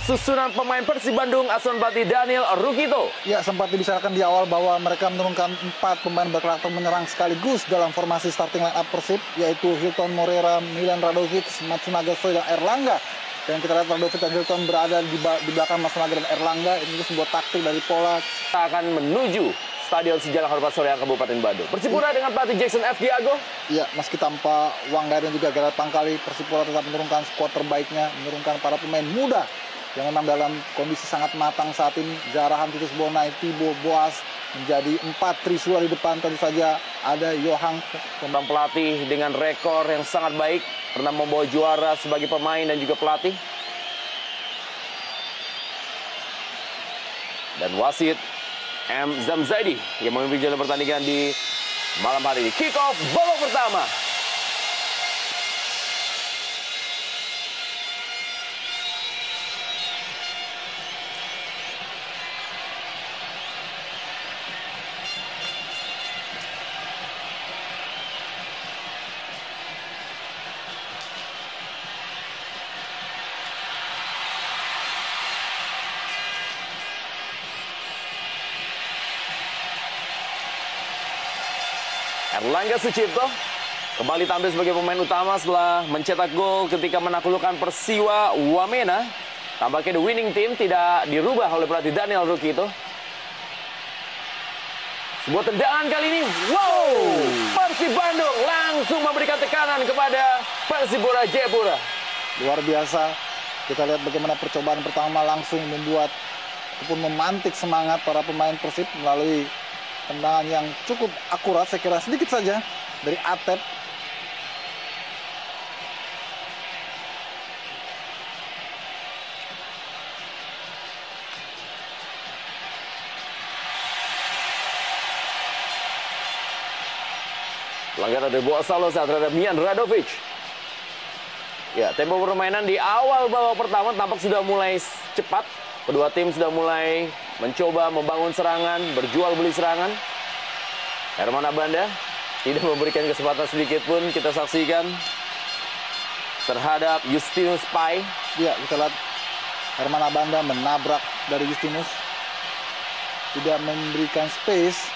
susunan pemain Persib Bandung asuhan pelatih Daniel Rukito. Ya, sempat dibicarakan di awal bahwa mereka menurunkan 4 pemain berkarakter menyerang sekaligus dalam formasi starting line up Persib, yaitu Hilton Moreira, Milan Radovic, Matsunaga Soy, dan Erlangga. Dan kita lihat Radovic dan Hilton berada di belakang Matsunaga dan Erlangga. Ini sebuah taktik dari pola. Kita akan menuju Stadion Sejarah Hormat Soreang Kabupaten Bandung. Persipura dengan pelatih Jackson F. Diago. Ya, meski tanpa Wangga dan juga Gerard Pangkali, Persipura tetap menurunkan skuad terbaiknya, menurunkan para pemain muda yang memang dalam kondisi sangat matang saat ini. Zarahan, Titus Bonai, Tibo, Boas menjadi 4 Trisula di depan. Tentu saja ada Yohang. Pembang pelatih dengan rekor yang sangat baik, pernah membawa juara sebagai pemain dan juga pelatih. Dan wasit M. Zamzaidi yang memimpin jalan pertandingan di malam hari ini. Kick off babak pertama. Erlangga Sucipto kembali tampil sebagai pemain utama setelah mencetak gol ketika menaklukkan Persiwa Wamena. Tampaknya the winning team tidak dirubah oleh pelatih Daniel Rukito. Sebuah tendangan kali ini, wow! Persib Bandung langsung memberikan tekanan kepada Persipura Jayapura. Luar biasa. Kita lihat bagaimana percobaan pertama langsung membuat ataupun memantik semangat para pemain Persib melalui tendangan yang cukup akurat, saya kira sedikit saja dari Atep. Pelanggaran dari Boas Salosa terhadap Mian Radovic. Ya, tempo permainan di awal babak pertama tampak sudah mulai cepat. Kedua tim sudah mulai mencoba membangun serangan, berjual beli serangan. Herman Abanda tidak memberikan kesempatan sedikit pun kita saksikan terhadap Justinus Pai. Ya, kita lihat Herman Abanda menabrak dari Justinus. Tidak memberikan space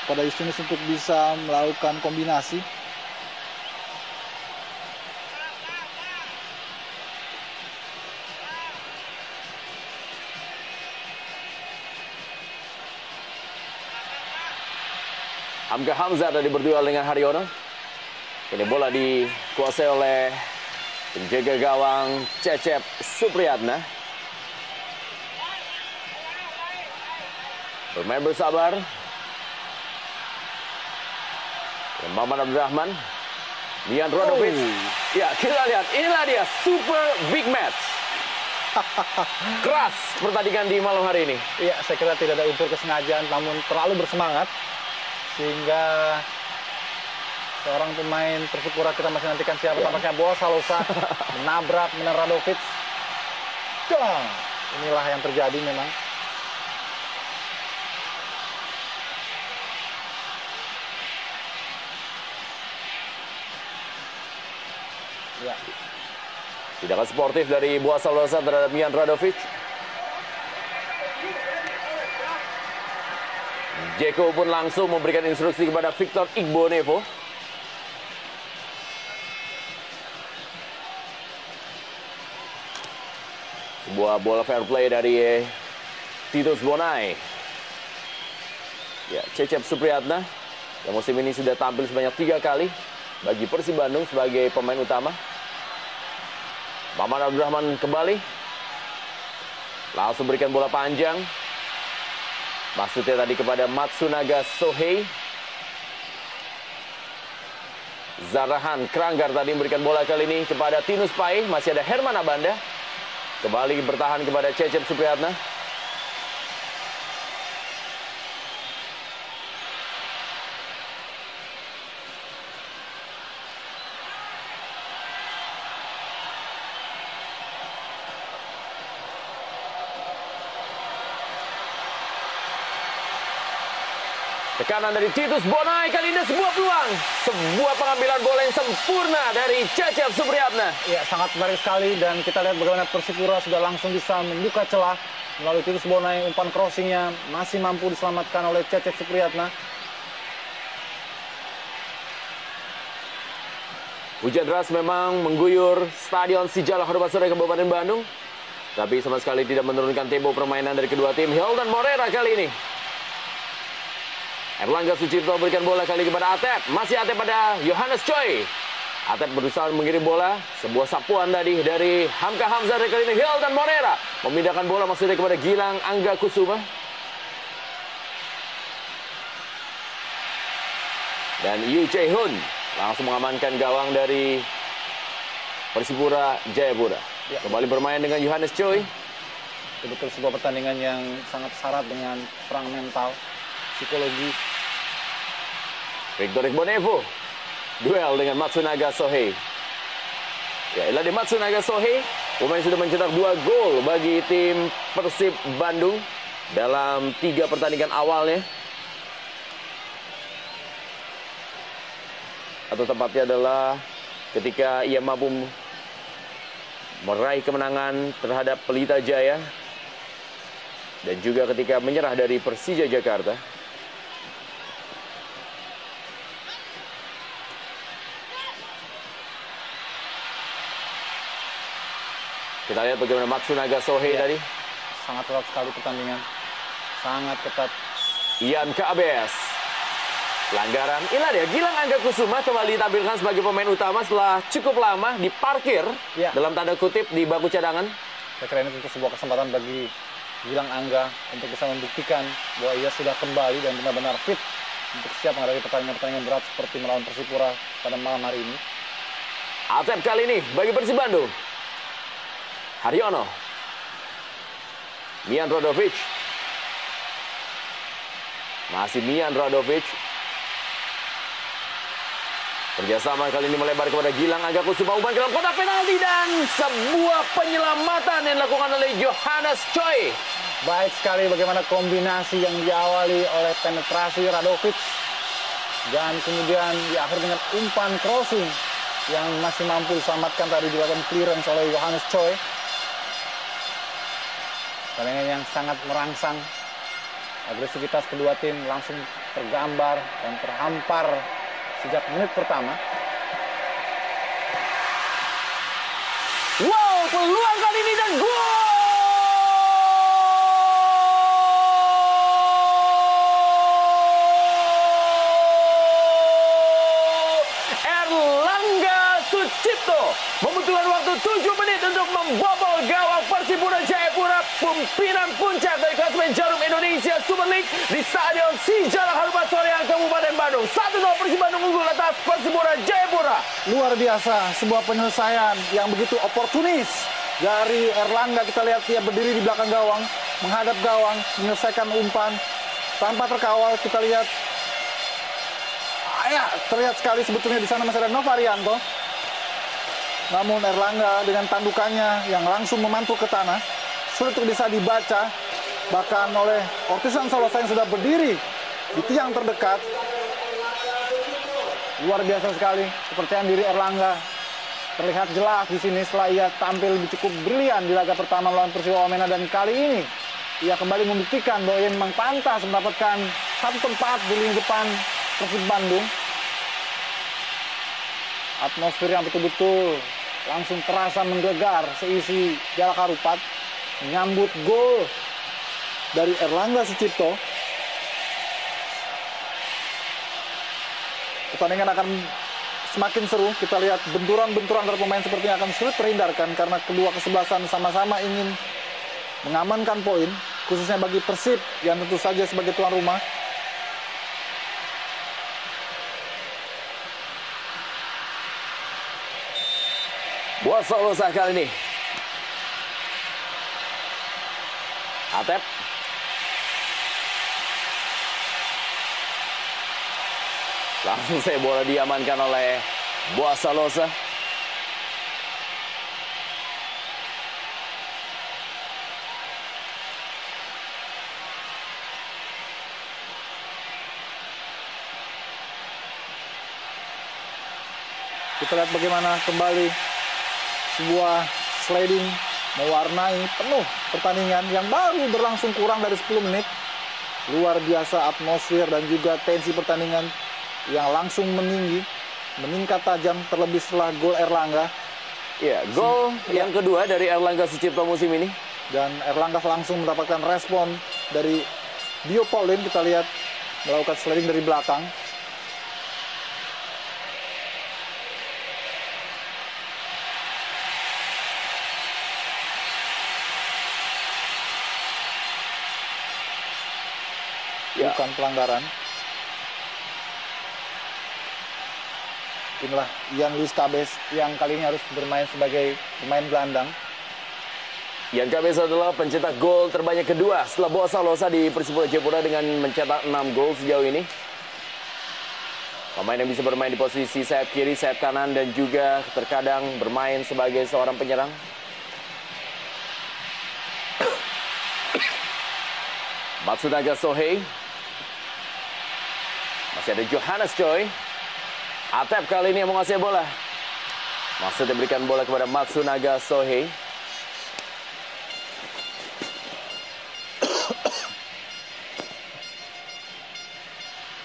pada Justinus untuk bisa melakukan kombinasi. Hamka Hamzah tadi berduel dengan Haryono. Ini bola dikuasai oleh penjaga gawang Cecep Supriyatna. Bermain bersabar. Dan Maman Abdurrahman. Mian Radovic. Ya, kita lihat. Inilah dia super big match. Keras pertandingan di malam hari ini. Iya, saya kira tidak ada unsur kesengajaan, namun terlalu bersemangat. Sehingga seorang pemain Persipura, kita masih nantikan siapa, tampaknya Boas Salosa menabrak Milan Radovic. Inilah yang terjadi memang. Ya. Tindakan sportif dari Boas Salosa terhadap Mian Radovic. Jeko pun langsung memberikan instruksi kepada Victor Igbonevo. Sebuah bola fair play dari Titus Bonai. Ya, Cecep Supriyatna yang musim ini sudah tampil sebanyak 3 kali bagi Persib Bandung sebagai pemain utama. Maman Abdurrahman kembali. Langsung berikan bola panjang. Maksudnya tadi kepada Matsunaga Sohei. Zarahan Kranggar tadi memberikan bola kali ini kepada Tinus Pai. Masih ada Herman Abanda. Kembali bertahan kepada Cecep Supriyatna. Tekanan dari Titus Bonai, kali ini sebuah peluang. Sebuah pengambilan bola yang sempurna dari Cecep Supriyatna. Ya, sangat menarik sekali dan kita lihat bagaimana Persipura sudah langsung bisa membuka celah melalui Titus Bonai. Umpan crossingnya masih mampu diselamatkan oleh Cecep Supriyatna. Hujan deras memang mengguyur Stadion Sijalak Harupat Sore Kabupaten Bandung. Tapi sama sekali tidak menurunkan tempo permainan dari kedua tim. Hilton Morera kali ini. Erlangga Sucipto berikan bola kali kepada Atep. Masih Atep pada Yohanes Choi. Atep berusaha mengirim bola. Sebuah sapuan tadi dari Hamka Hamzah. Dari kali ini Hilton Morera memindahkan bola maksudnya kepada Gilang Angga Kusuma. Dan Yu Jae-hun langsung mengamankan gawang dari Persipura Jayapura. Ya. Kembali bermain dengan Yohanes Choi. Betul sebuah pertandingan yang sangat syarat dengan perang mental, psikologi. Victor Igbonevo duel dengan Matsunaga Sohei. Ya, inilah di Matsunaga Sohei, pemain sudah mencetak 2 gol bagi tim Persib Bandung dalam 3 pertandingan awalnya. Atau tepatnya adalah ketika ia mampu meraih kemenangan terhadap Pelita Jaya dan juga ketika menyerah dari Persija Jakarta. Kita lihat bagaimana Matsunaga Sohei tadi. Sangat ketat sekali pertandingan. Sangat ketat. Ian Kabes. Pelanggaran. Inilah dia, Gilang Angga Kusuma kembali ditampilkan sebagai pemain utama setelah cukup lama diparkir dalam tanda kutip di bangku cadangan. Saya kira ini tentu sebuah kesempatan bagi Gilang Angga untuk bisa membuktikan bahwa ia sudah kembali dan benar-benar fit untuk siap menghadapi pertandingan-pertandingan berat seperti melawan Persipura pada malam hari ini. Atep kali ini bagi Persib Bandung. Haryono. Mian Rodovic. Masih Mian Rodovic. Kerjasama kali ini melebar kepada Gilang Angga Kusuma. Umpan ke dalam kotak penalti dan sebuah penyelamatan yang dilakukan oleh Yohanes Choi. Baik sekali bagaimana kombinasi yang diawali oleh penetrasi Radovic. Dan kemudian diakhiri dengan umpan crossing yang masih mampu diselamatkan tadi dilakukan clearance oleh Yohanes Choi. Pertandingan yang sangat merangsang. Agresivitas kedua tim langsung tergambar dan terhampar sejak menit pertama. Wow, peluang kali ini dan gol! Erlangga Sucipto membutuhkan waktu 7 menit untuk membobol gawang Persipura Jayapura, pimpinan puncak dari klasemen Jarum Indonesia Super League di Stadion Sijalak Harupat Soreang Kabupaten Bandung. 1-0 Persib Bandung unggul atas Persipura Jayapura. Luar biasa, sebuah penyelesaian yang begitu oportunis dari Erlangga. Kita lihat dia berdiri di belakang gawang, menghadap gawang, menyelesaikan umpan tanpa terkawal. Kita lihat, terlihat sekali sebetulnya di sana masih ada Novarianto. Namun Erlangga dengan tandukannya yang langsung memantul ke tanah, sulit untuk bisa dibaca bahkan oleh Ortisan Solosa yang sudah berdiri di tiang terdekat. Luar biasa sekali kepercayaan diri Erlangga terlihat jelas di sini setelah ia tampil cukup brilian di laga pertama melawan Persiwa Wamena, dan kali ini ia kembali membuktikan bahwa ia memang pantas mendapatkan satu tempat di lini depan Persib Bandung. Atmosfer yang betul-betul langsung terasa menggelegar seisi Jalak Harupat menyambut gol dari Erlangga Sucipto. Pertandingan akan semakin seru. Kita lihat benturan-benturan antar pemain sepertinya akan sulit terhindarkan karena kedua kesebelasan sama-sama ingin mengamankan poin, khususnya bagi Persib yang tentu saja sebagai tuan rumah. Buat Solosa kali ini. Atep. Langsung saya bola diamankan oleh Boas Salosa. Kita lihat bagaimana kembali sebuah sliding mewarnai penuh pertandingan yang baru berlangsung kurang dari 10 menit. Luar biasa atmosfer dan juga tensi pertandingan yang langsung meningkat tajam terlebih setelah gol Erlangga. Ya, gol yang kedua dari Erlangga Sucipto musim ini. Dan Erlangga langsung mendapatkan respon dari Bio Pauline. Kita lihat melakukan sliding dari belakang. Ya. Bukan pelanggaran. Inilah Ian Luis Cabez yang kali ini harus bermain sebagai pemain gelandang. Ian Cabez adalah pencetak gol terbanyak kedua setelah Boa Salosa di Persipura Jayapura dengan mencetak 6 gol sejauh ini. Pemain yang bisa bermain di posisi sayap kiri, sayap kanan, dan juga terkadang bermain sebagai seorang penyerang. Matsunaga Sohei. Masih ada Johannes Choi. Atep kali ini yang menguasai bola. Maksudnya berikan bola kepada Matsunaga Sohei.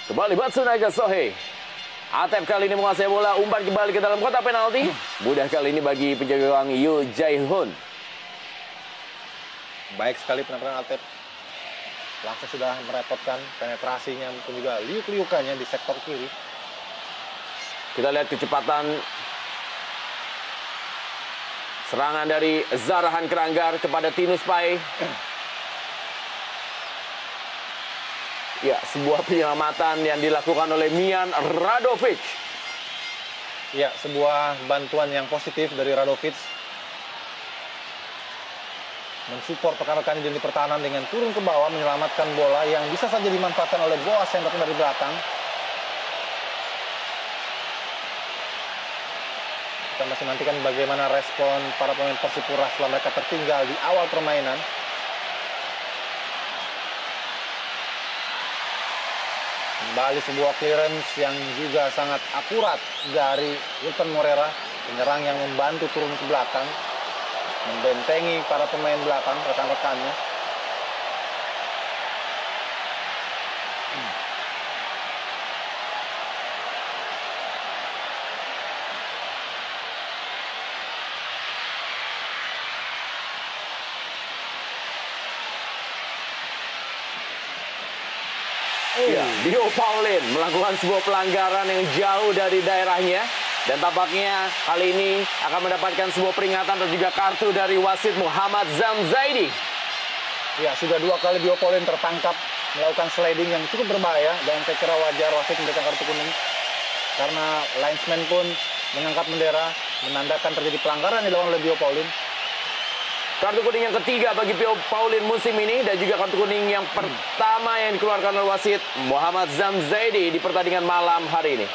Kembali Matsunaga Sohei. Atep kali ini menguasai bola, umpan kembali ke dalam kotak penalti. Mudah kali ini bagi penjaga gawang Yoo Jae-hoon. Baik sekali penampilan Atep. Langsung sudah merepotkan penetrasinya maupun juga liuk-liukannya di sektor kiri. Kita lihat kecepatan serangan dari Zarahan Keranggar kepada Tinus Pai. Ya, sebuah penyelamatan yang dilakukan oleh Mian Radovic. Ya, sebuah bantuan yang positif dari Radovic. Mensupport rekan-rekannya di pertahanan dengan turun ke bawah menyelamatkan bola yang bisa saja dimanfaatkan oleh Boas yang datang dari belakang. Kita masih nantikan bagaimana respon para pemain Persipura setelah mereka tertinggal di awal permainan. Kembali sebuah clearance yang juga sangat akurat dari Hilton Moreira, penyerang yang membantu turun ke belakang, membentengi para pemain belakang, rekan-rekannya. Ya, Bio Pauline melakukan sebuah pelanggaran yang jauh dari daerahnya. Dan tampaknya kali ini akan mendapatkan sebuah peringatan dan juga kartu dari wasit Muhammad Zamzaidi. Ya, sudah 2 kali Bio Pauline tertangkap melakukan sliding yang cukup berbahaya. Dan saya kira wajar wasit memberikan kartu kuning. Karena linesman pun mengangkat bendera, menandakan terjadi pelanggaran yang dilakukan oleh Bio Pauline. Kartu kuning yang ketiga bagi Bio Pauline musim ini dan juga kartu kuning yang pertama yang dikeluarkan oleh wasit Muhammad Zamzaidi di pertandingan malam hari ini.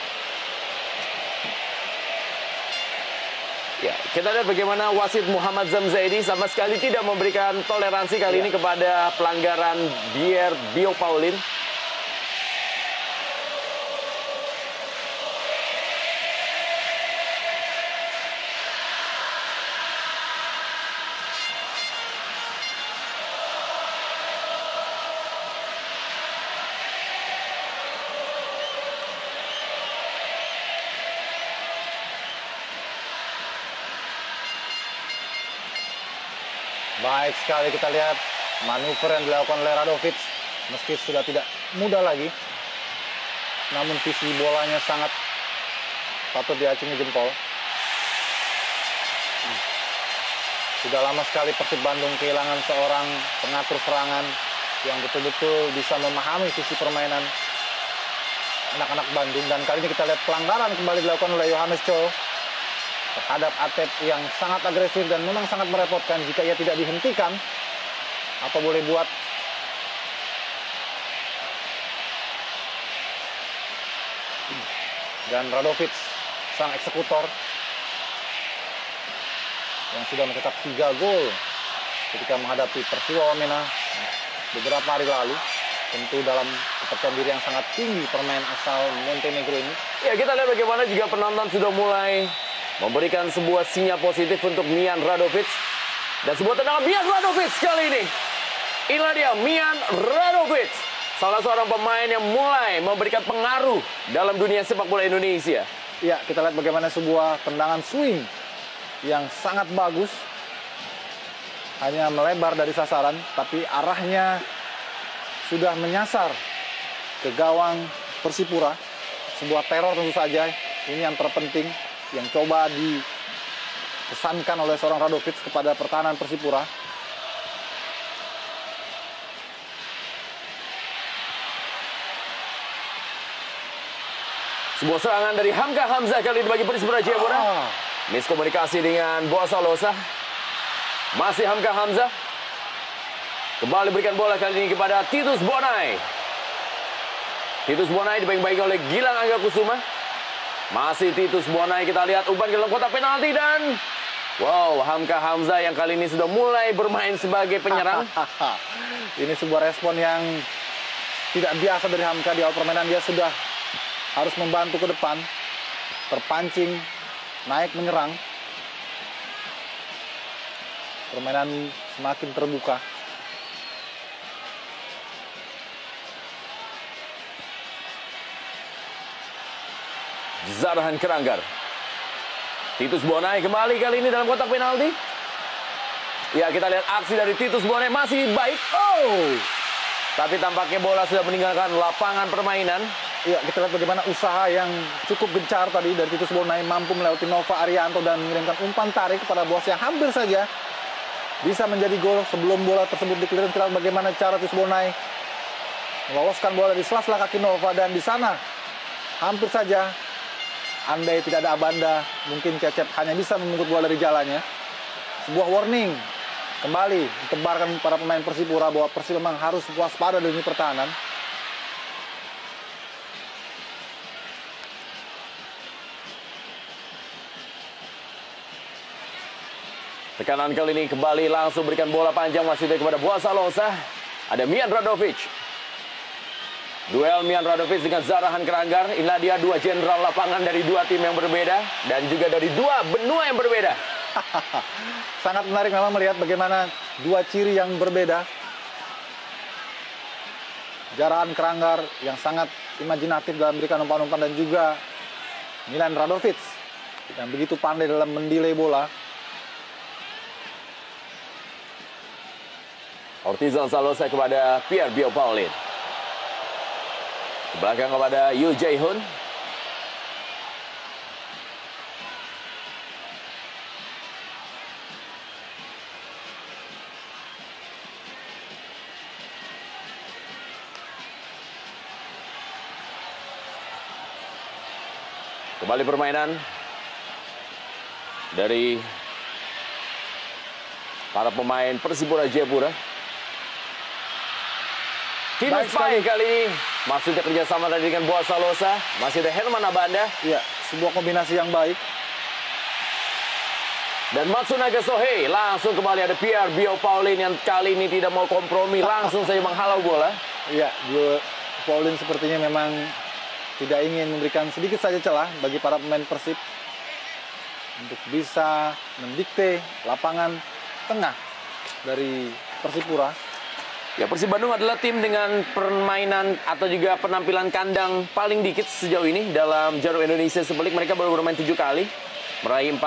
Ya, kita lihat bagaimana wasit Muhammad Zamzaidi sama sekali tidak memberikan toleransi kali ini kepada pelanggaran Bio Pauline. Baik sekali kita lihat manuver yang dilakukan oleh Radovic. Meski sudah tidak mudah lagi, namun visi bolanya sangat patut diacungi jempol. Sudah lama sekali Persib Bandung kehilangan seorang pengatur serangan yang betul-betul bisa memahami visi permainan anak-anak Bandung. Dan kali ini kita lihat pelanggaran kembali dilakukan oleh Johannes Cho terhadap Atep yang sangat agresif dan memang sangat merepotkan jika ia tidak dihentikan. Apa boleh buat. Dan Radovic, sang eksekutor yang sudah mencetak 3 gol ketika menghadapi Persiwa Wamena beberapa hari lalu. Tentu dalam kepercayaan diri yang sangat tinggi permain asal Montenegro ini. Ya, kita lihat bagaimana juga penonton sudah mulai memberikan sebuah sinyal positif untuk Mian Radovic. Dan sebuah tendangan Mian Radovic kali ini. Inilah dia Mian Radovic, salah seorang pemain yang mulai memberikan pengaruh dalam dunia sepak bola Indonesia. Ya, kita lihat bagaimana sebuah tendangan swing yang sangat bagus. Hanya melebar dari sasaran, tapi arahnya sudah menyasar ke gawang Persipura. Sebuah teror tentu saja. Ini yang terpenting, yang coba dipesankan oleh seorang Radovic kepada pertahanan Persipura. Sebuah serangan dari Hamka Hamzah kali ini bagi Persipura Jayapura. Miskomunikasi dengan Boa Salosa. Masih Hamka Hamzah. Kembali berikan bola kali ini kepada Titus Bonai. Titus Bonai dibaing-baing oleh Gilang Angga Kusuma. Masih Titus Bonai, kita lihat umpan ke dalam kotak penalti dan wow, Hamka Hamzah yang kali ini sudah mulai bermain sebagai penyerang. Ini sebuah respon yang tidak biasa dari Hamka di awal permainan. Dia sudah harus membantu ke depan, terpancing, naik menyerang. Permainan semakin terbuka. Zarhan Keranggar. Titus Bonai kembali kali ini dalam kotak penalti. Ya, kita lihat aksi dari Titus Bonai masih baik. Oh, tapi tampaknya bola sudah meninggalkan lapangan permainan. Ya, kita lihat bagaimana usaha yang cukup gencar tadi dari Titus Bonai, mampu melewati Nova Arianto dan mengirimkan umpan tarik kepada bos yang hampir saja bisa menjadi gol sebelum bola tersebut di-clearance. Kita lihat bagaimana cara Titus Bonai meloloskan bola di sela-sela kaki Nova, dan di sana hampir saja, andai tidak ada Abanda, mungkin Cecep hanya bisa memungut bola dari jalannya. Sebuah warning kembali ditebarkan para pemain Persipura bahwa Persib memang harus waspada dari pertahanan. Tekanan kali ini kembali langsung berikan bola panjang masih kepada Boa Salosa. Ada Mian Radovic. Duel Mian Radovic dengan Zarhan Keranggar. Inilah dia dua jenderal lapangan dari dua tim yang berbeda dan juga dari dua benua yang berbeda. Sangat menarik memang melihat bagaimana dua ciri yang berbeda. Zarhan Keranggar yang sangat imajinatif dalam memberikan umpan-umpan, dan juga Milan Radovic yang begitu pandai dalam mendelay bola. Ortizan Salosa kepada Pierre Bio Paulin. Ke belakang kepada Yu Jae-hun. Kembali permainan dari para pemain Persipura Jayapura. Timus Pai kali ini maksudnya kerjasama tadi dengan Boa Salosa. Masih ada Herman Abanda. Ya, sebuah kombinasi yang baik. Dan Matsunaga Sohei langsung kembali. Ada Pierre Bio Paulin yang kali ini tidak mau kompromi, langsung saja menghalau bola. Iya, Bio Paulin sepertinya memang tidak ingin memberikan sedikit saja celah bagi para pemain Persib untuk bisa mendikte lapangan tengah dari Persipura. Ya, Persib Bandung adalah tim dengan permainan atau juga penampilan kandang paling dikit sejauh ini dalam Jarum Indonesia Super League. Mereka baru bermain 7 kali, meraih 4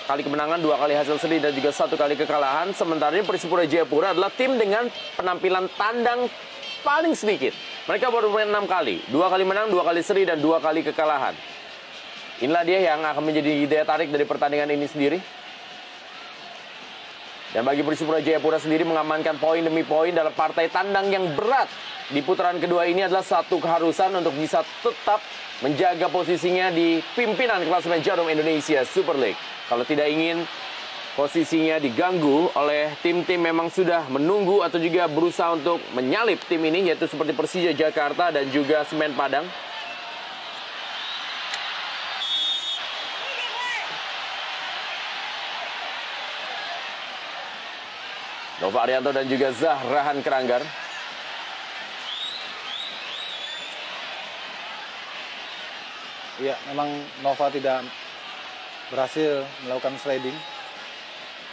kali kemenangan, 2 kali hasil seri dan juga 1 kali kekalahan. Sementara ini Persipura Jayapura adalah tim dengan penampilan tandang paling sedikit. Mereka baru bermain 6 kali, 2 kali menang, 2 kali seri dan 2 kali kekalahan. Inilah dia yang akan menjadi daya tarik dari pertandingan ini sendiri. Dan bagi Persipura Jayapura sendiri mengamankan poin demi poin dalam partai tandang yang berat di putaran kedua ini adalah satu keharusan untuk bisa tetap menjaga posisinya di pimpinan klasemen Jarum Indonesia Super League. Kalau tidak ingin posisinya diganggu oleh tim-tim memang sudah menunggu atau juga berusaha untuk menyalip tim ini, yaitu seperti Persija Jakarta dan juga Semen Padang. Nova Arianto dan juga Zarhan Keranggar. Ya, memang Nova tidak berhasil melakukan sliding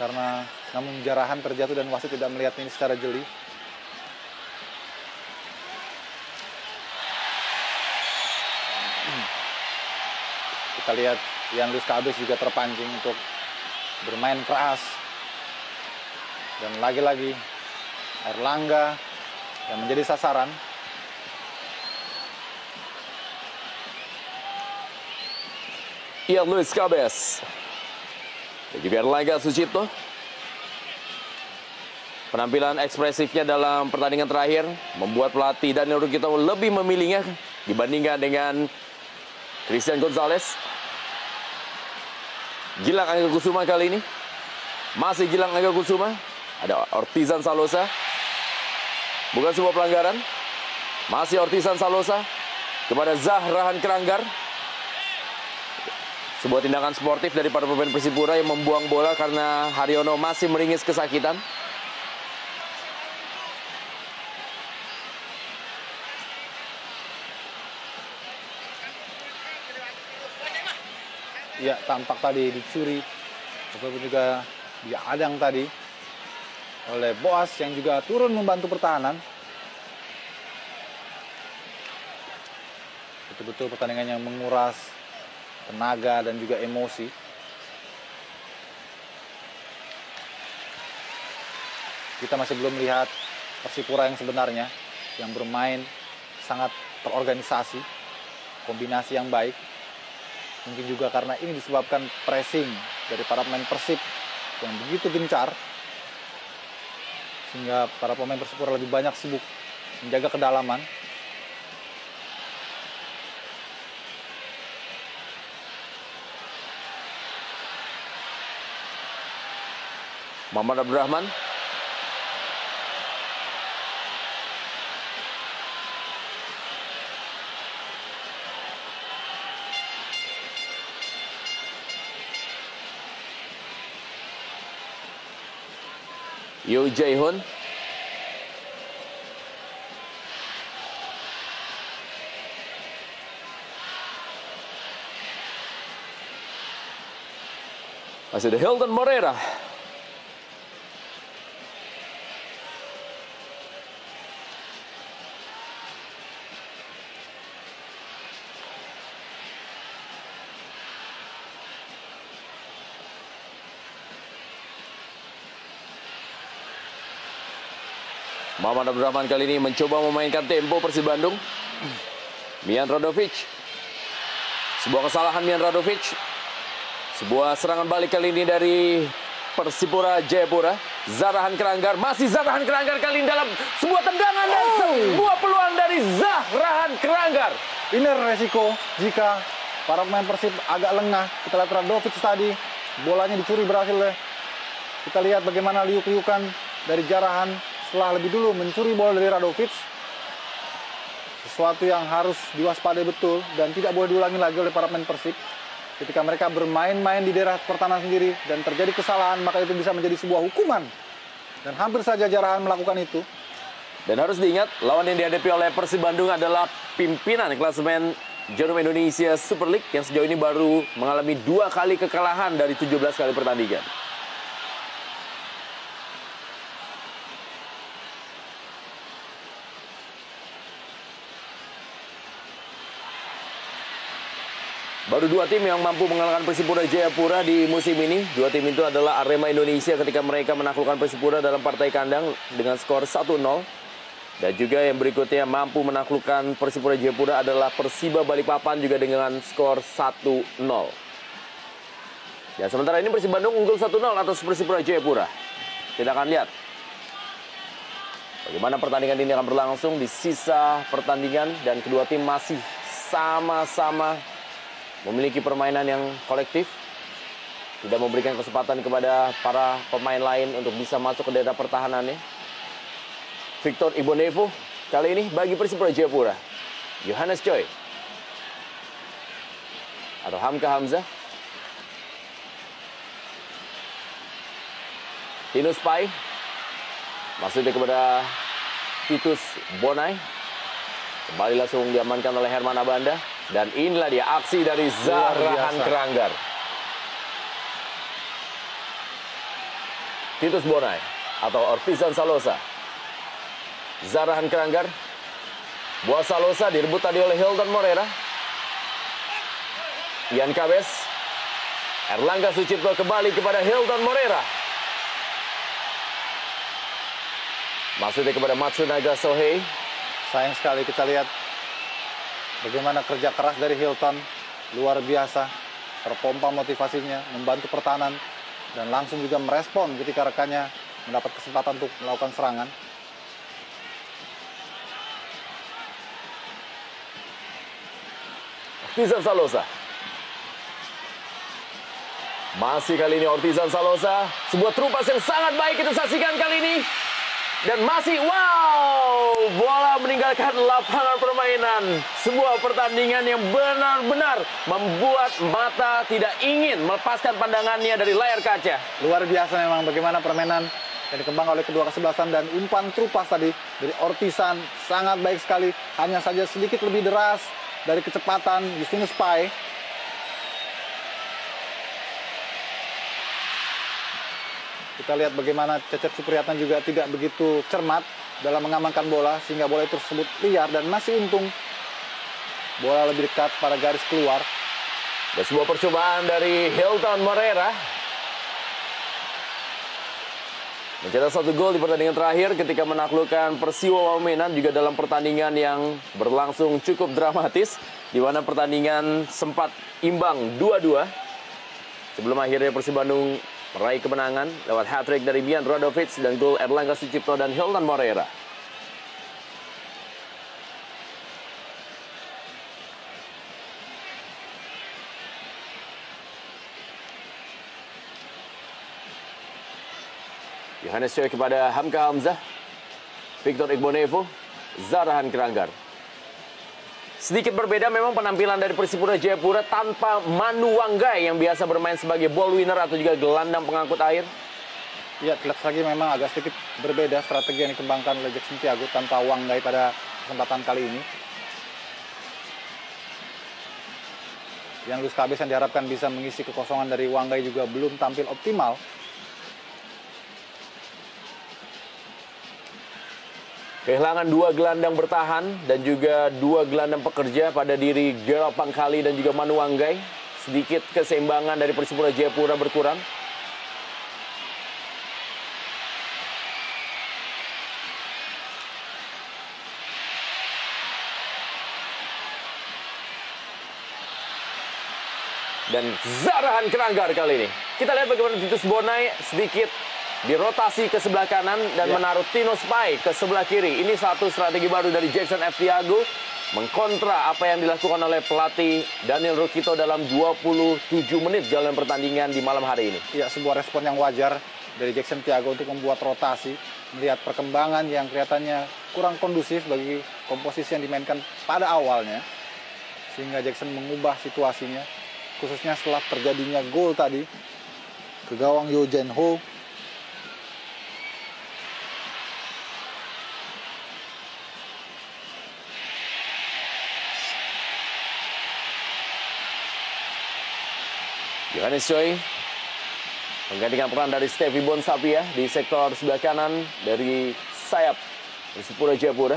karena namun Jarahan terjatuh dan wasit tidak melihat ini secara jeli. Kita lihat Ian Luis Cabes juga terpancing untuk bermain keras. Dan lagi-lagi Erlangga yang menjadi sasaran. Ian Luis Cabes. Dan juga Erlangga Sucipto. Penampilan ekspresifnya dalam pertandingan terakhir membuat pelatih Daniel Rugito lebih memilihnya dibandingkan dengan Christian Gonzalez. Gilang Angga Kusuma kali ini. Masih Gilang Angga Kusuma. Ada Ortizan Salosa. Bukan sebuah pelanggaran. Masih Ortizan Salosa kepada Zahrahan Keranggar. Sebuah tindakan sportif dari para pemain Persipura yang membuang bola karena Haryono masih meringis kesakitan. Ya, tampak tadi dicuri, ataupun juga diadang tadi oleh Boas yang juga turun membantu pertahanan. Betul-betul pertandingan yang menguras tenaga dan juga emosi. Kita masih belum melihat Persipura yang sebenarnya, yang bermain sangat terorganisasi, kombinasi yang baik. Mungkin juga karena ini disebabkan pressing dari para pemain Persib yang begitu gencar, sehingga para pemain Persipura lebih banyak sibuk menjaga kedalaman. Muhammad Abdurrahman. Yo Jae-hoon. Masih ada Hilton Moreira. Muhammad Abdurrahman kali ini mencoba memainkan tempo Persib Bandung. Mian Radovic. Sebuah kesalahan Mian Radovic. Sebuah serangan balik kali ini dari Persipura Jayapura. Zahrahan Keranggar. Masih Zahrahan Keranggar kali ini dalam sebuah tendangan dan sebuah peluang dari Zahrahan Keranggar. Ini resiko jika para pemain Persib agak lengah. Kita lihat Radovic tadi, bolanya dicuri berhasil. Kita lihat bagaimana liuk-liukan dari Jarahan setelah lebih dulu mencuri bola dari Radovic. Sesuatu yang harus diwaspadai betul dan tidak boleh diulangi lagi oleh para pemain Persib. Ketika mereka bermain-main di daerah pertahanan sendiri dan terjadi kesalahan, maka itu bisa menjadi sebuah hukuman. Dan hampir saja Jarahan melakukan itu. Dan harus diingat, lawan yang dihadapi oleh Persib Bandung adalah pimpinan klasemen Jarum Indonesia Super League yang sejauh ini baru mengalami 2 kali kekalahan dari 17 kali pertandingan. Baru 2 tim yang mampu mengalahkan Persipura Jayapura di musim ini. 2 tim itu adalah Arema Indonesia ketika mereka menaklukkan Persipura dalam partai kandang dengan skor 1-0. Dan juga yang berikutnya mampu menaklukkan Persipura Jayapura adalah Persiba Balikpapan juga dengan skor 1-0. Ya, sementara ini Persib Bandung unggul 1-0 atas Persipura Jayapura. Kita akan lihat bagaimana pertandingan ini akan berlangsung di sisa pertandingan. Dan kedua tim masih sama-sama memiliki permainan yang kolektif, tidak memberikan kesempatan kepada para pemain lain untuk bisa masuk ke daerah pertahanannya. Victor Ibonevo kali ini bagi Persipura Jayapura. Johannes Choi atau Hamka Hamzah. Tinus Pai maksudnya kepada Titus Bonai. Kembali langsung diamankan oleh Herman Abanda. Dan inilah dia aksi dari Zarahan Kranggar. Titus Bonai atau Ortizan Salosa. Zarahan Kranggar. Buah Salosa direbut tadi oleh Hilton Morera. Ian Kabes. Erlangga Sucipto kembali kepada Hilton Morera. Maksudnya kepada Matsunaga Sohei. Sayang sekali kita lihat bagaimana kerja keras dari Hilton. Luar biasa. Terpompa motivasinya, membantu pertahanan. Dan langsung juga merespon ketika rekannya mendapat kesempatan untuk melakukan serangan. Ortizan Salosa. Masih kali ini Ortizan Salosa. Sebuah terupas yang sangat baik kita saksikan kali ini. Dan masih, wow, bola meninggalkan lapangan permainan. Sebuah pertandingan yang benar-benar membuat mata tidak ingin melepaskan pandangannya dari layar kaca. Luar biasa memang bagaimana permainan yang dikembangkan oleh kedua kesebelasan, dan umpan terupas tadi dari Ortizan sangat baik sekali. Hanya saja sedikit lebih deras dari kecepatan Justinus Pai. Kita lihat bagaimana Cecep Supriyatna juga tidak begitu cermat dalam mengamankan bola, sehingga bola itu tersebut liar, dan masih untung bola lebih dekat pada garis keluar. Dan sebuah percobaan dari Hilton Morera mencetak 1 gol di pertandingan terakhir ketika menaklukkan Persiwa Wamenan, juga dalam pertandingan yang berlangsung cukup dramatis, di mana pertandingan sempat imbang 2-2 sebelum akhirnya Persib Bandung meraih kemenangan lewat hat-trick dari Mian Radovic dan gol Erlangga Sucipto dan Hilton Morera. Yohanes Choi kepada Hamka Hamzah, Victor Igbonevo, Zarahan Kranggar. Sedikit berbeda memang penampilan dari Persipura Jayapura tanpa Manu Wanggai yang biasa bermain sebagai ball winner atau juga gelandang pengangkut air. Ya, terlihat lagi memang agak sedikit berbeda strategi yang dikembangkan oleh Jackson Tiago tanpa Wanggai pada kesempatan kali ini. Yang Luis Kabes yang diharapkan bisa mengisi kekosongan dari Wanggai juga belum tampil optimal. Kehilangan 2 gelandang bertahan dan juga 2 gelandang pekerja pada diri Gerald Pangkali dan juga Manu Wanggai. Sedikit keseimbangan dari Persipura Jayapura berkurang. Dan Zarahan Kranggar kali ini. Kita lihat bagaimana Titus Bonai sedikit dirotasi ke sebelah kanan dan menaruh Tino Spai ke sebelah kiri. Ini satu strategi baru dari Jackson F. Tiago, mengkontra apa yang dilakukan oleh pelatih Daniel Rukito dalam 27 menit jalan pertandingan di malam hari ini. Ya, sebuah respon yang wajar dari Jackson Tiago untuk membuat rotasi, melihat perkembangan yang kelihatannya kurang kondusif bagi komposisi yang dimainkan pada awalnya, sehingga Jackson mengubah situasinya, khususnya setelah terjadinya gol tadi ke gawang Yo Jen Ho. Yohanes Choi menggantikan peran dari Stevie Bonsapia di sektor sebelah kanan dari sayap Persipura Jayapura.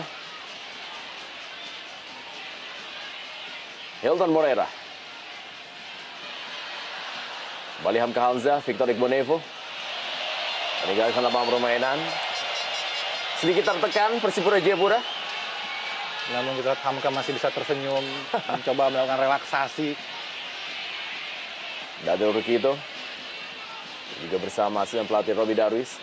Hilton Morera. Kembali Hamka Hamzah, Victor Igbonevo. Meninggalkan lapangan permainan. Sedikit tertekan Persipura Jayapura. Namun kita lihat Hamka masih bisa tersenyum, mencoba melakukan relaksasi. Daniel Rukito juga bersama asisten pelatih Robi Darwis.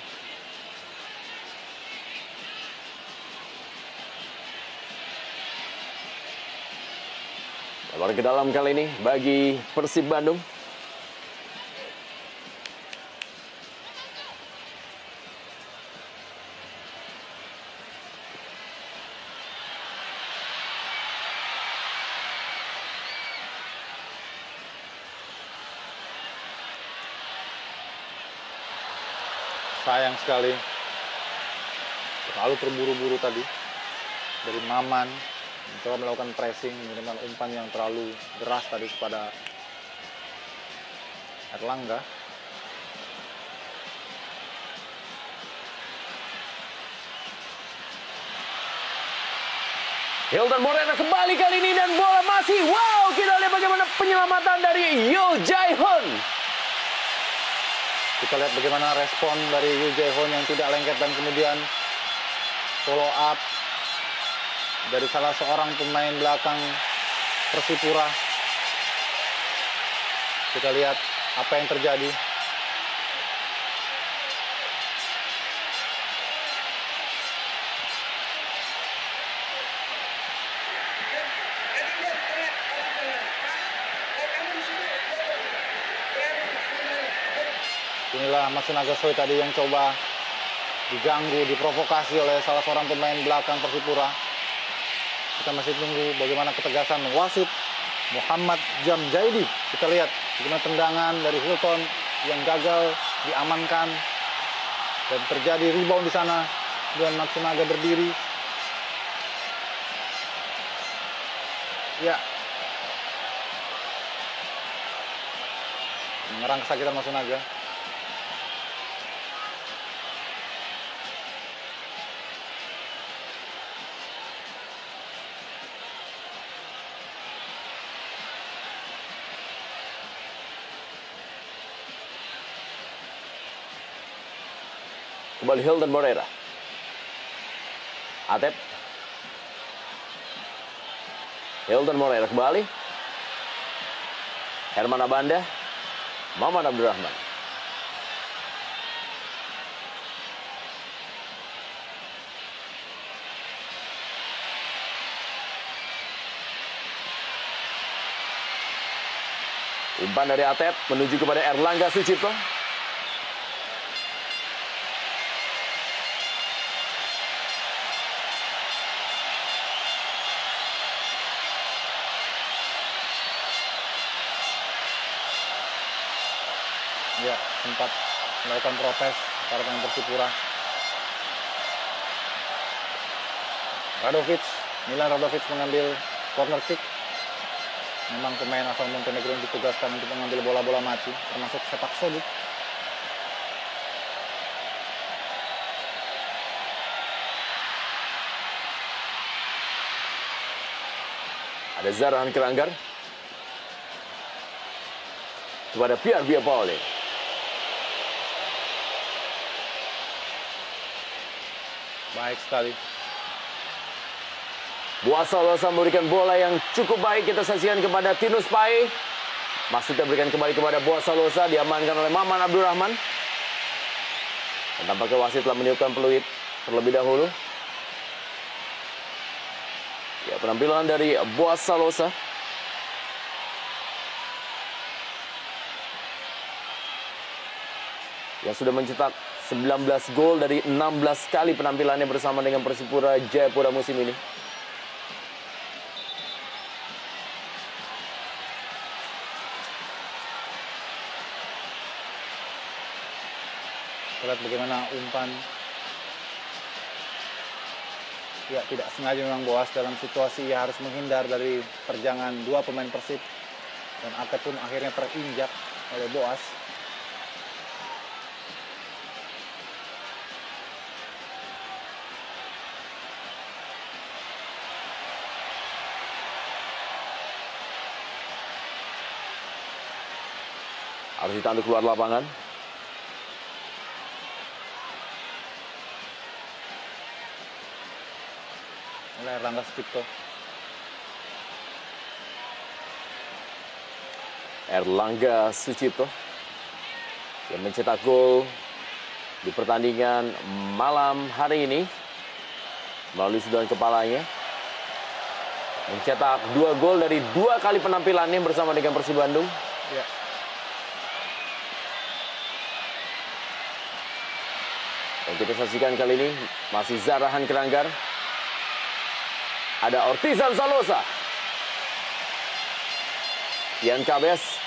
Lebar ke dalam kali ini bagi Persib Bandung. Sayang sekali, terlalu terburu-buru tadi dari Maman mencoba melakukan pressing dengan umpan yang terlalu deras tadi kepada Erlangga. Hilton Morena kembali kali ini dan bola masih. Wow, kita lihat bagaimana penyelamatan dari Yoo Jae-hoon. Kita lihat bagaimana respon dari Yoo Jae-hoon yang tidak lengket dan kemudian follow up dari salah seorang pemain belakang Persipura. Kita lihat apa yang terjadi. Inilah Matsunaga Soi tadi yang coba diganggu, diprovokasi oleh salah seorang pemain belakang Persipura. Kita masih tunggu bagaimana ketegasan wasit Muhammad Jamjaidi. Kita lihat bagaimana tendangan dari Hilton yang gagal diamankan dan terjadi rebound di sana dengan Matsunaga berdiri. Ya, menyerang kesakitan Matsunaga. Kembali Hilton Morera. Atep. Hilton Morera kembali. Herman Abanda. Maman Abdurrahman. Umpan dari Atep menuju kepada Erlangga Sucipto. Ya, sempat melakukan protes para pemain Persipura. Milan Radovic mengambil corner kick. Memang pemain asal Montenegro yang ditugaskan untuk mengambil bola-bola mati, termasuk sepak soduk. Ada Zarahan Keranggar kepada Pierre Biapaoli. Baik sekali. Buasalosa memberikan bola yang cukup baik. Kita saksikan kepada Tinus Pai. Maksudnya berikan kembali kepada Buasalosa. Diamankan oleh Maman Abdurrahman. Dan tampaknya wasit telah meniupkan peluit terlebih dahulu. Ya, penampilan dari Buasalosa. Yang sudah mencetak 19 gol dari 16 kali penampilannya bersama dengan Persipura Jayapura musim ini. Lihat bagaimana umpan. Ya, tidak sengaja memang Boas dalam situasi ia harus menghindar dari terjangan dua pemain Persib. Dan Atep pun akhirnya terinjak oleh Boas. Harus ditanduk keluar lapangan. Oleh Erlangga Sucipto. Erlangga Sucipto yang mencetak gol di pertandingan malam hari ini melalui sundulan kepalanya. Mencetak 2 gol dari 2 kali penampilannya bersama dengan Persib Bandung. Ya. Dan kita saksikan kali ini masih Zarahan Keranggar. Ada Ortizan Salosa. Ian Kabes.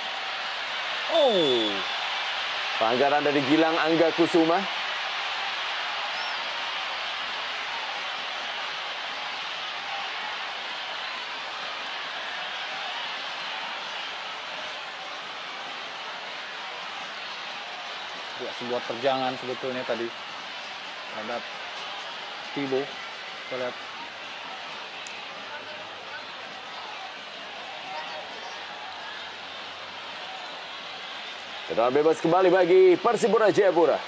Oh. Pelanggaran dari Gilang Angga Kusuma. sebuah terjangan sebetulnya tadi terhadap Thibaut. Kita lihat. Tendangan bebas kembali bagi Persipura Jayapura.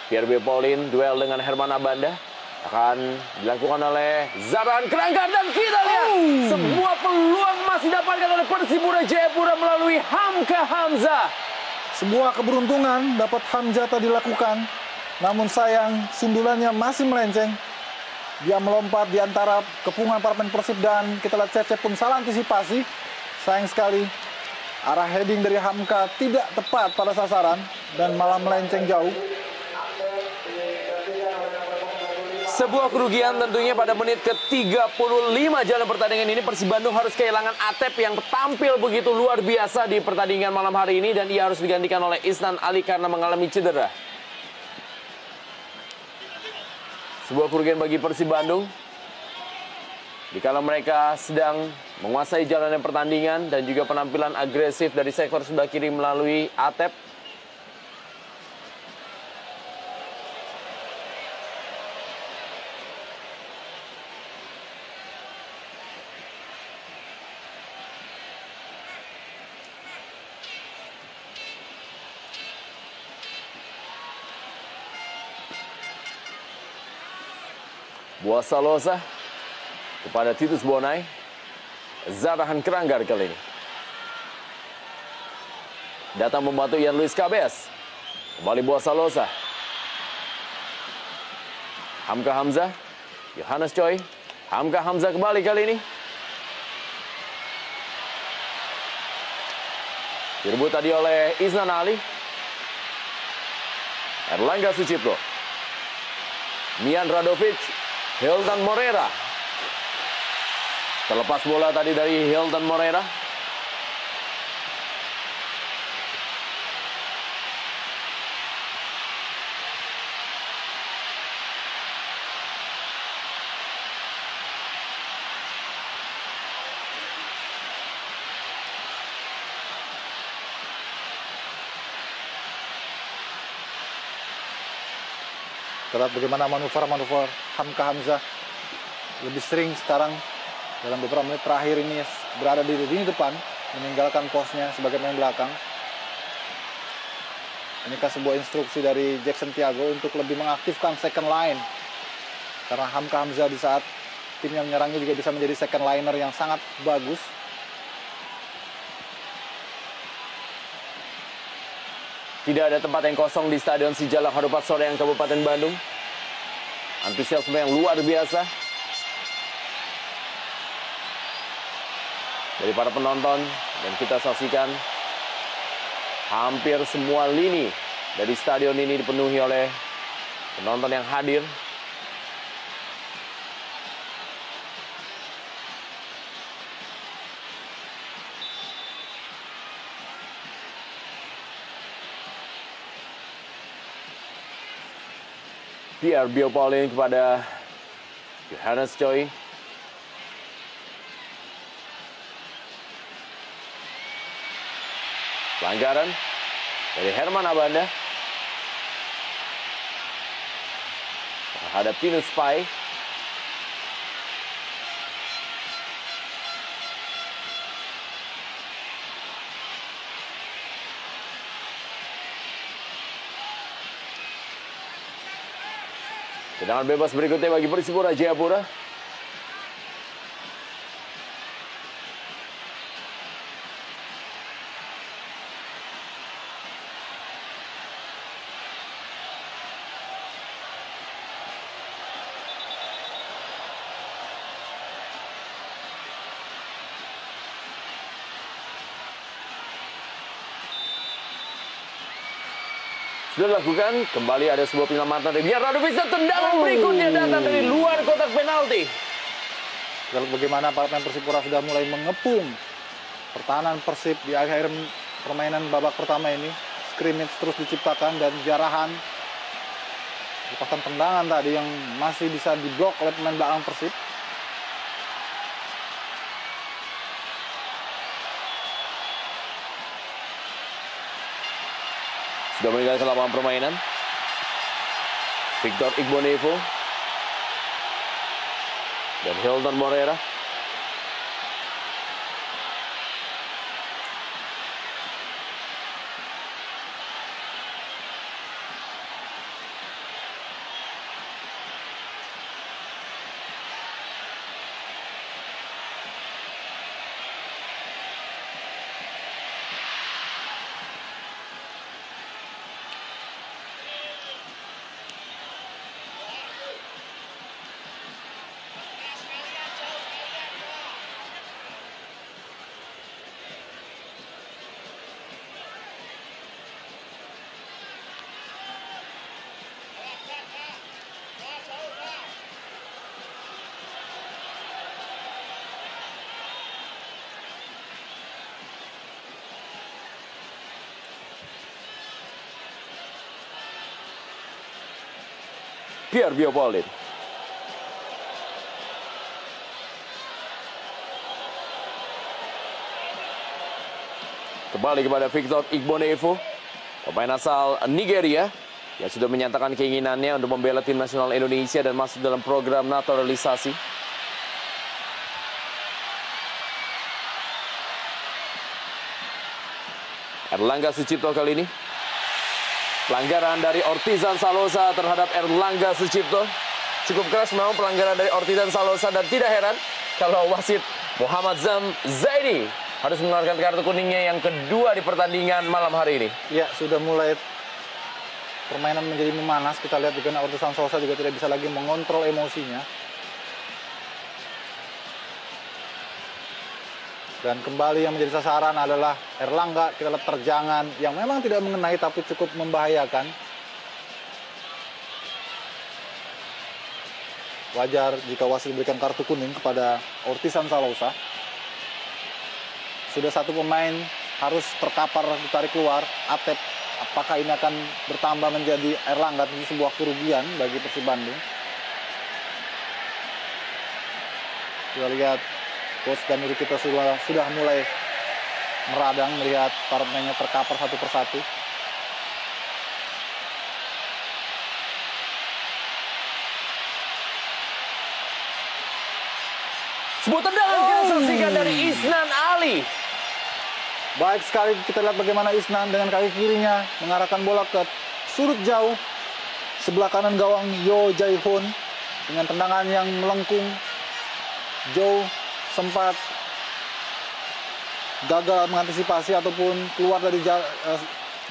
Pierre Paulin duel dengan Herman Abanda. Akan dilakukan oleh Zarahan Keranggar dan kita lihat sebuah peluang masih didapatkan oleh Persipura Jayapura melalui Hamka Hamzah. Sebuah keberuntungan dapat Hamzah tadi lakukan, namun sayang sundulannya masih melenceng. Dia melompat di antara kepungan para pemain Persib dan kita lihat Cecep pun salah antisipasi. Sayang sekali arah heading dari Hamka tidak tepat pada sasaran dan malah melenceng jauh. Sebuah kerugian tentunya pada menit ke-35 jalan pertandingan ini. Persib Bandung harus kehilangan Atep yang tampil begitu luar biasa di pertandingan malam hari ini. Dan ia harus digantikan oleh Isnan Ali karena mengalami cedera. Sebuah kerugian bagi Persib Bandung. Dikala mereka sedang menguasai jalannya pertandingan dan juga penampilan agresif dari sektor sebelah kiri melalui Atep. Buasa Losa kepada Titus Bonai. Zarahan Keranggar kali ini datang membantu Ian Luis Cabes. Kembali Buasa Losa. Hamka Hamzah, Yohanes Choi. Hamka Hamzah kembali kali ini. Direbut tadi oleh Isnan Ali. Erlangga Sucipto. Mian Radovic. Hilton Morera. Terlepas bola tadi dari Hilton Morera. Kita lihat bagaimana manuver-manuver Hamka Hamzah lebih sering sekarang dalam beberapa menit terakhir ini berada di lini depan, meninggalkan posnya sebagai pemain belakang. Inikah sebuah instruksi dari Jackson Tiago untuk lebih mengaktifkan second line, karena Hamka Hamzah di saat timnya menyerangnya juga bisa menjadi second liner yang sangat bagus. Tidak ada tempat yang kosong di Stadion Sijalak Harupat Soreang Kabupaten Bandung. Antusiasme yang luar biasa dari para penonton, dan kita saksikan hampir semua lini dari stadion ini dipenuhi oleh penonton yang hadir. Pierre Paulin kepada Yohanes Choi. Pelanggaran dari Herman Abanda terhadap Tinus Pai. Tendangan bebas berikutnya bagi Persipura Jayapura. Sudah dilakukan, kembali ada sebuah penyelamatan dari Mian Radovic, dan tendangan berikutnya datang dari luar kotak penalti. Lalu bagaimana para pemain Persipura sudah mulai mengepung pertahanan Persib di akhir permainan babak pertama ini. Scrimmage terus diciptakan dan Jarahan lepaskan tendangan tadi yang masih bisa diblok oleh pemain belakang Persib. sudah meninggalkan lapangan permainan. Victor Igbonevo dan Hilton Moreira. Pierre Biopolin. Kembali kepada Victor Igbonevo, pemain asal Nigeria yang sudah menyatakan keinginannya untuk membela tim nasional Indonesia dan masuk dalam program naturalisasi. Erlangga Sucipto kali ini. Pelanggaran dari Ortizan Salosa terhadap Erlangga Sucipto. Cukup keras memang pelanggaran dari Ortizan Salosa dan tidak heran kalau wasit Muhammad Zam Zaini harus mengeluarkan kartu kuningnya yang kedua di pertandingan malam hari ini. Ya, sudah mulai permainan menjadi memanas. Kita lihat juga Ortizan Salosa juga tidak bisa lagi mengontrol emosinya. Dan kembali yang menjadi sasaran adalah Erlangga. Kita lihat terjangan yang memang tidak mengenai tapi cukup membahayakan. Wajar jika wasit berikan kartu kuning kepada Ortizan Salosa. Sudah satu pemain harus terkapar ditarik keluar. Atep, apakah ini akan bertambah menjadi Erlangga? Tentu sebuah kerugian bagi Persib Bandung. Kita lihat Coach Danuri kita sudah mulai meradang melihat para pemainnya terkapar satu persatu. Sebuah tendangan kita saksikan dari Isnan Ali. Baik sekali kita lihat bagaimana Isnan dengan kaki kirinya mengarahkan bola ke sudut jauh sebelah kanan gawang Yo Jae-hoon dengan tendangan yang melengkung. Jo sempat gagal mengantisipasi ataupun keluar dari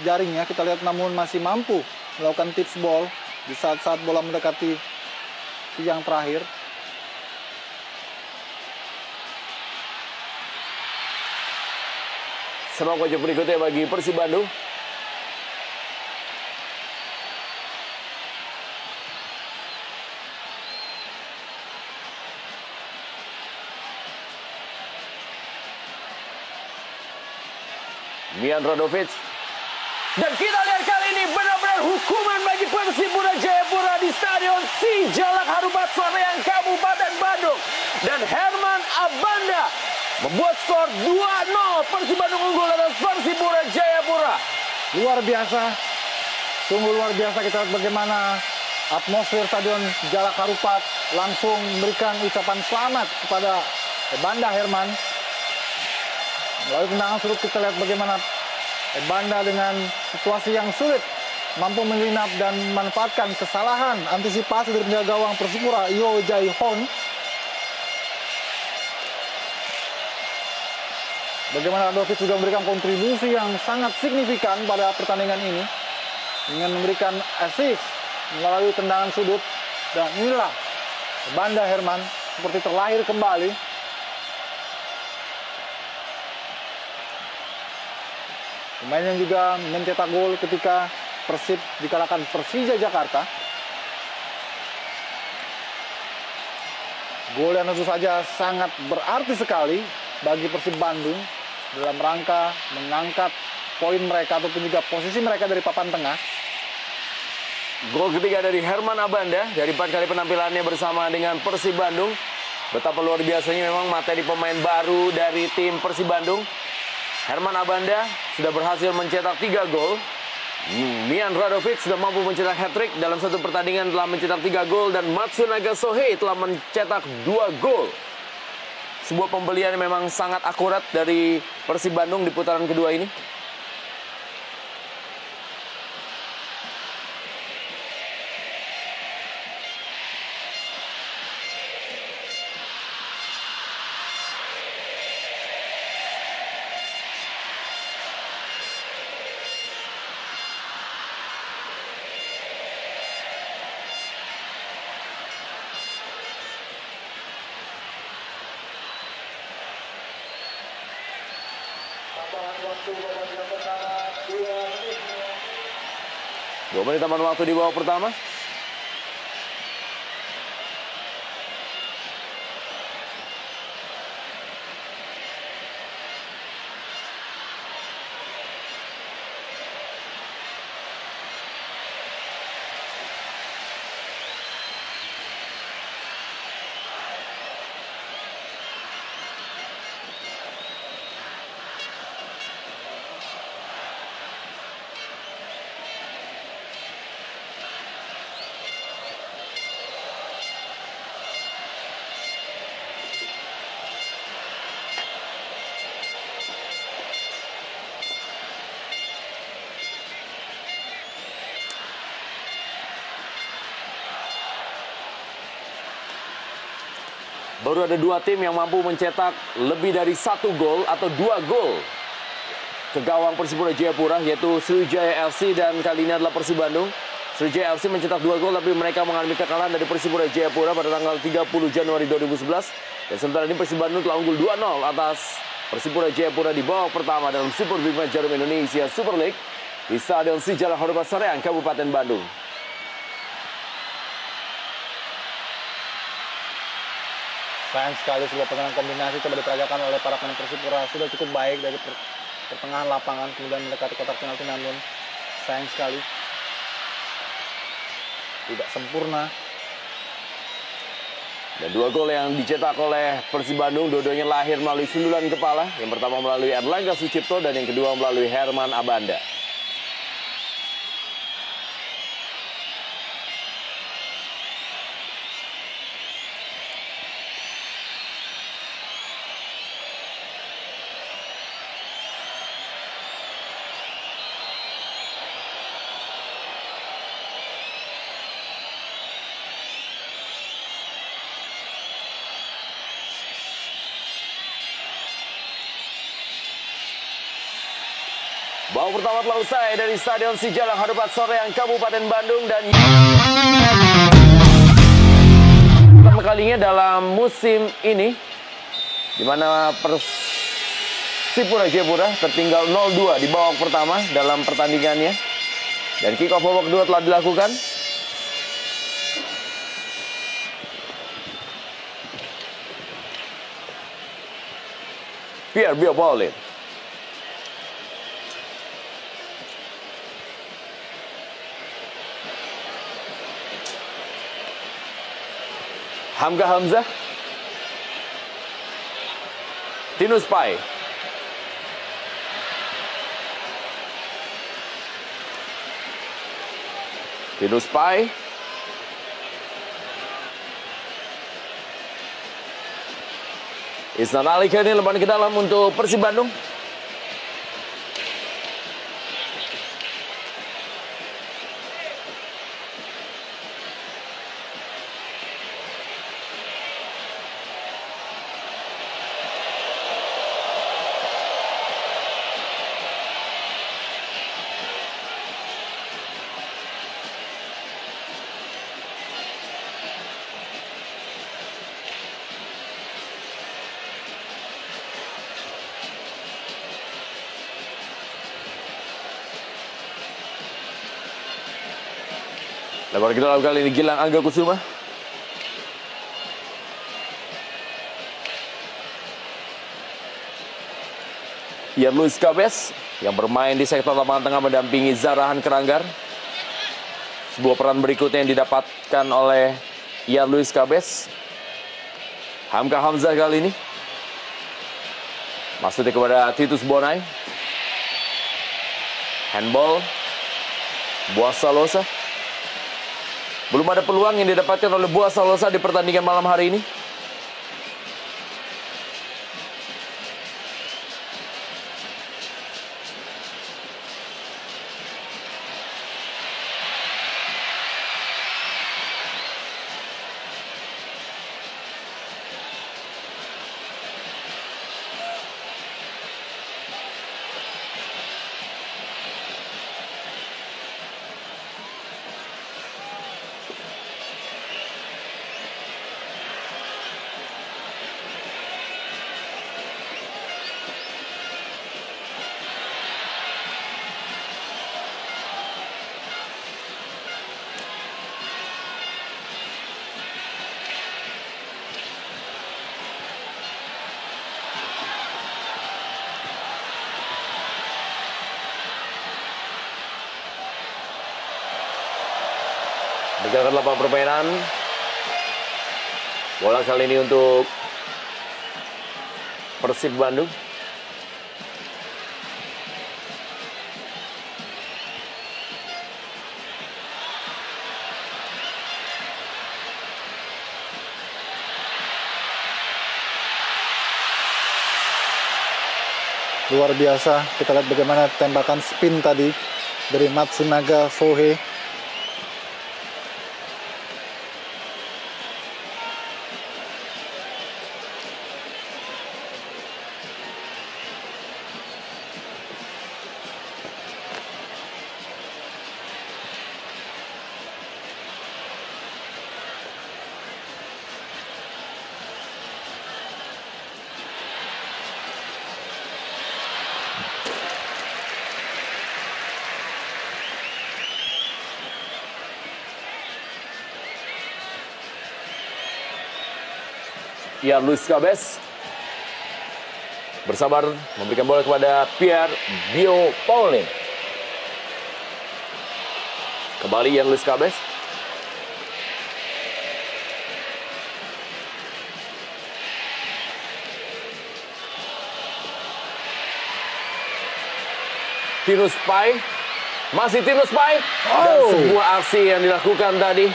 jaringnya. Kita lihat namun masih mampu melakukan tips ball di saat-saat bola mendekati tiang terakhir. Sepak pojok berikutnya bagi Persib Bandung. Mian Radovic. Dan kita lihat kali ini benar-benar hukuman bagi Persipura Jayapura di Stadion Sijalak Harupat Soreang, Kabupaten Bandung. Dan Herman Abanda membuat skor 2-0. Persib Bandung unggul atas Persipura Jayapura. Luar biasa. Sungguh luar biasa. Kita lihat bagaimana atmosfer Stadion Jalak Harupat langsung memberikan ucapan selamat kepada Banda Herman. Melalui tendangan sudut kita lihat bagaimana Banda dengan situasi yang sulit mampu menyelinap dan memanfaatkan kesalahan antisipasi dari penjaga gawang Persipura Yo Jae-hoon. Bagaimana Radovic juga memberikan kontribusi yang sangat signifikan pada pertandingan ini dengan memberikan assist melalui tendangan sudut. Dan inilah Banda Herman seperti terlahir kembali. Pemain yang juga mencetak gol ketika Persib dikalahkan Persija Jakarta. Gol yang tentu saja sangat berarti sekali bagi Persib Bandung dalam rangka mengangkat poin mereka ataupun juga posisi mereka dari papan tengah. Gol ketiga dari Herman Abanda dari 4 kali penampilannya bersama dengan Persib Bandung. Betapa luar biasanya memang materi pemain baru dari tim Persib Bandung. Herman Abanda sudah berhasil mencetak 3 gol Mian Radovic sudah mampu mencetak hat-trick dalam satu pertandingan, telah mencetak 3 gol, dan Matsunaga Sohei telah mencetak 2 gol. Sebuah pembelian yang memang sangat akurat dari Persib Bandung di putaran kedua ini. Dua menit tambahan waktu di babak pertama. Baru ada 2 tim yang mampu mencetak lebih dari 1 gol atau 2 gol ke gawang Persipura Jayapura, yaitu Sriwijaya FC dan kali ini adalah Persib Bandung. Sriwijaya FC mencetak 2 gol, tapi mereka mengalami kekalahan dari Persipura Jayapura pada tanggal 30 Januari 2011. Dan sementara ini Persib Bandung telah unggul 2-0 atas Persipura Jayapura di babak pertama dalam Super Big Match Jarum Indonesia Super League di Stadion Sijalak Harupat Soreang, Kabupaten Bandung. Sayang sekali sebuah permainan kombinasi coba diperagakan oleh para pemain Persipura. Sudah cukup baik dari pertengahan lapangan, kemudian mendekati kotak penalti, namun sayang sekali tidak sempurna. Dan 2 gol yang dicetak oleh Persib Bandung, dua-duanya lahir melalui sundulan kepala. Yang pertama melalui Erlangga Sucipto dan yang kedua melalui Herman Abanda. Babak pertama telah usai dari Stadion Sijalak Harupat Soreang, Kabupaten Bandung, dan pertama kalinya dalam musim ini di mana Persipura Jayapura tertinggal 0-2 di babak pertama dalam pertandingannya. Dan kick off babak kedua telah dilakukan. Pierre Biopolin. Hamka Hamzah, Tinus Pai, Isnan Ali kali ini lemparan ke dalam untuk Persib Bandung. Lebar kita lalu kali ini Gilang Angga Kusuma. Ian Luis Cabes yang bermain di sektor lapangan tengah mendampingi Zarahan Keranggar. Sebuah peran berikutnya yang didapatkan oleh Ian Luis Cabes. Hamka Hamzah kali ini maksudnya kepada Titus Bonai. Handball Buasa Losa. Belum ada peluang yang didapatkan oleh Buasa Losa di pertandingan malam hari ini. Menjaga lapangan permainan. Bola kali ini untuk Persib Bandung. Luar biasa, kita lihat bagaimana tembakan spin tadi dari Matsunaga Sohei. Ya, Luis Cabez bersabar memberikan bola kepada Pierre Bio Paulin. Kembali Yan Luis Cabez. Tinus Pai. Masih Tinus Pai. Dan sebuah aksi yang dilakukan tadi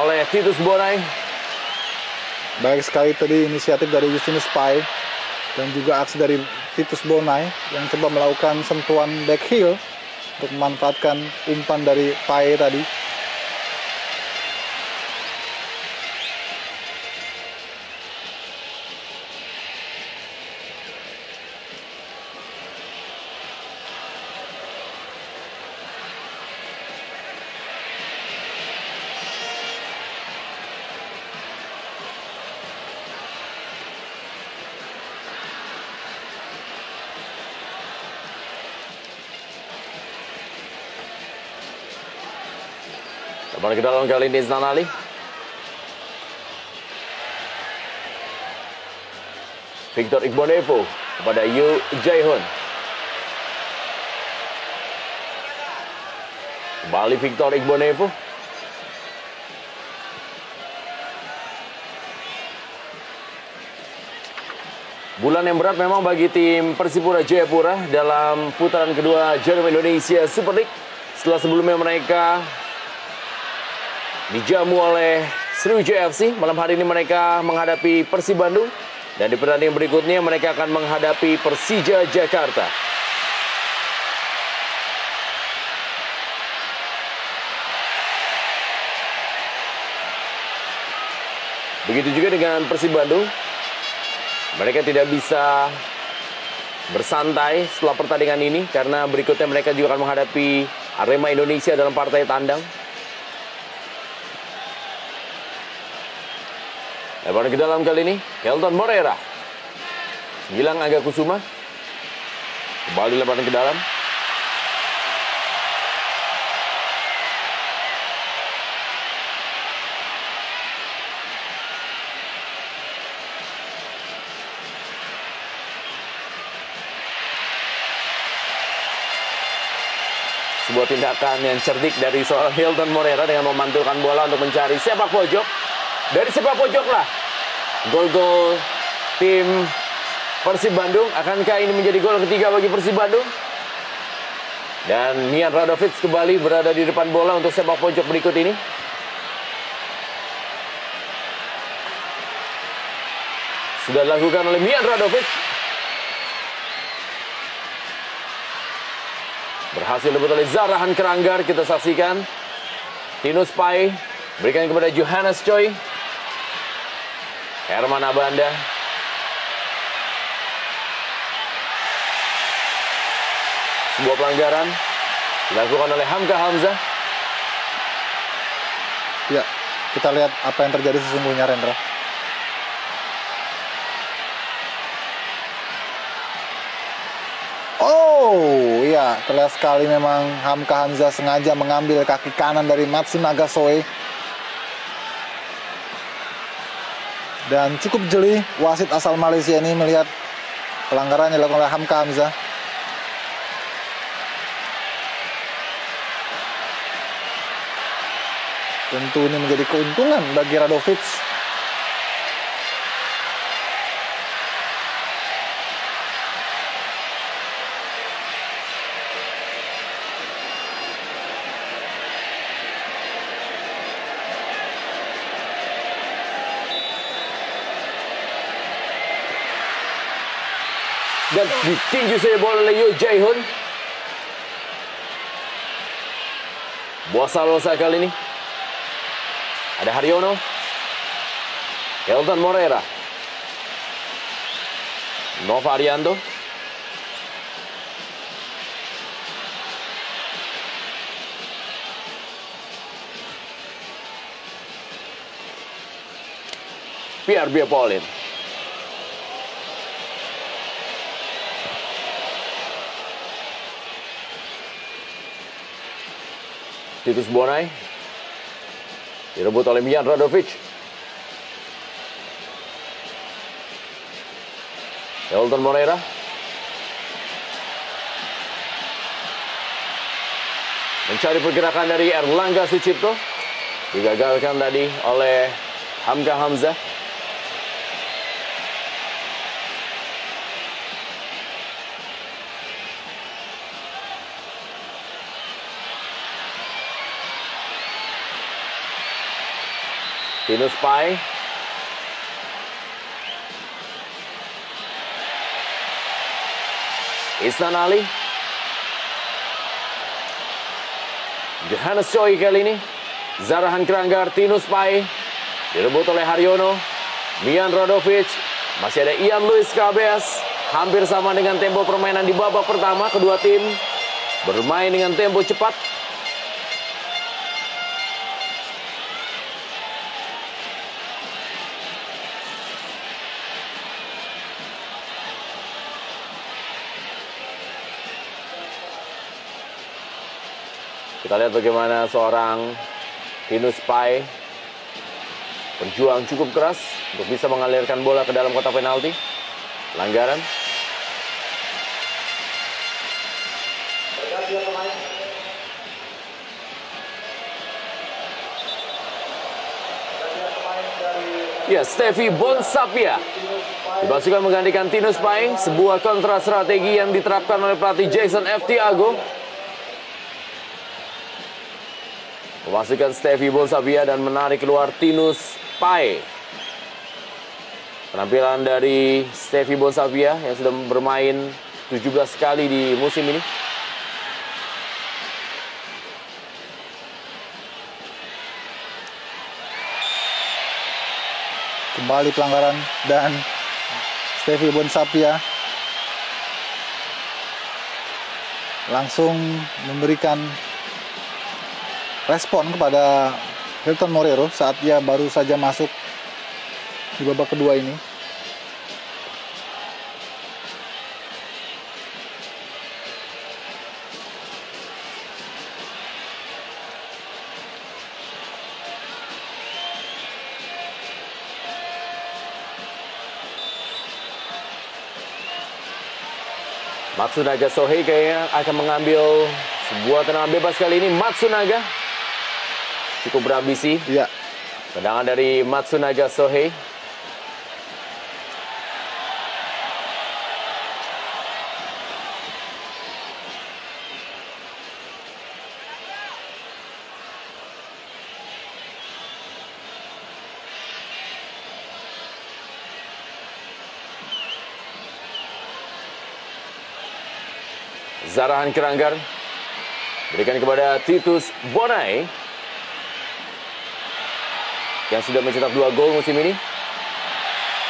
oleh Titus Bonai. Baik sekali tadi inisiatif dari Justinus Pai dan juga aksi dari Titus Bonai yang coba melakukan sentuhan back heel untuk memanfaatkan umpan dari Pai tadi. Kembali ke dalam kali ini Znan Ali. Victor Igbonevo kepada Yu Jae-hoon. Kembali Victor Igbonevo. Bulan yang berat memang bagi tim Persipura Jayapura dalam putaran kedua Jarum Indonesia Super League. Setelah sebelumnya mereka dijamu oleh Sriwijaya FC. Malam hari ini mereka menghadapi Persib Bandung. Dan di pertandingan berikutnya mereka akan menghadapi Persija Jakarta. Begitu juga dengan Persib Bandung. Mereka tidak bisa bersantai setelah pertandingan ini. Karena berikutnya mereka juga akan menghadapi Arema Indonesia dalam partai tandang. Lebar ke dalam kali ini, Hilton Moreira. Gilang Aga Kusuma. Kembali lebaran ke dalam. Sebuah tindakan yang cerdik dari seorang Hilton Moreira dengan memantulkan bola untuk mencari sepak pojok. Dari sepak pojok lah gol-gol tim Persib Bandung. Akankah ini menjadi gol ketiga bagi Persib Bandung? Dan Mian Radovic kembali berada di depan bola untuk sepak pojok berikut ini. Sudah dilakukan oleh Mian Radovic. Berhasil direbut oleh Zarahan Keranggar. Kita saksikan. Tinus Pai berikan kepada Johannes Choi. Herman Abanda. Sebuah pelanggaran dilakukan oleh Hamka Hamzah. Ya, kita lihat apa yang terjadi sesungguhnya, Rendra. Oh, ya, terlihat sekali memang Hamka Hamzah sengaja mengambil kaki kanan dari Matsunaga Soe. Dan cukup jeli, wasit asal Malaysia ini melihat pelanggaran yang dilakukan oleh Hamka Hamzah. Tentu ini menjadi keuntungan bagi Radovic. Dan ditinju saja bola oleh Yo Jae-hoon. Boa Salosa kali ini. Ada Haryono. Hilton Moreira. Nova Arianto. Pierre Biepolin. Titus Bonai direbut oleh Mian Radovic. Hilton Moreira. Mencari pergerakan dari Erlangga Sucipto. Digagalkan tadi oleh Hamka Hamzah. Tinus Pai. Ihsan Ali. Johannes Choi kali ini. Zarahan Keranggar, Tinus Pai. Direbut oleh Haryono. Mian Radovic. Masih ada Ian Luis Cabes. Hampir sama dengan tempo permainan di babak pertama. Kedua tim bermain dengan tempo cepat. Kita lihat bagaimana seorang Tinus Pai berjuang cukup keras untuk bisa mengalirkan bola ke dalam kotak penalti. Pelanggaran. Ya, Steffi Bonsapia dimasukkan menggantikan Tinus Pai. Sebuah kontra strategi yang diterapkan oleh pelatih Jason F. Tiago. Memasukkan Steffi Bonsapia dan menarik keluar Tinus Pai. Penampilan dari Steffi Bonsapia yang sudah bermain 17 kali di musim ini. Kembali pelanggaran dan Steffi Bonsapia langsung memberikan respon kepada Hilton Moreira saat dia baru saja masuk di babak kedua ini. Matsunaga Sohei kayaknya akan mengambil sebuah tendangan bebas kali ini. Matsunaga cukup berambisi. Ya. Tendangan dari Matsunaga Sohei. Zarahan Keranggar berikan kepada Titus Bonai yang sudah mencetak 2 gol musim ini.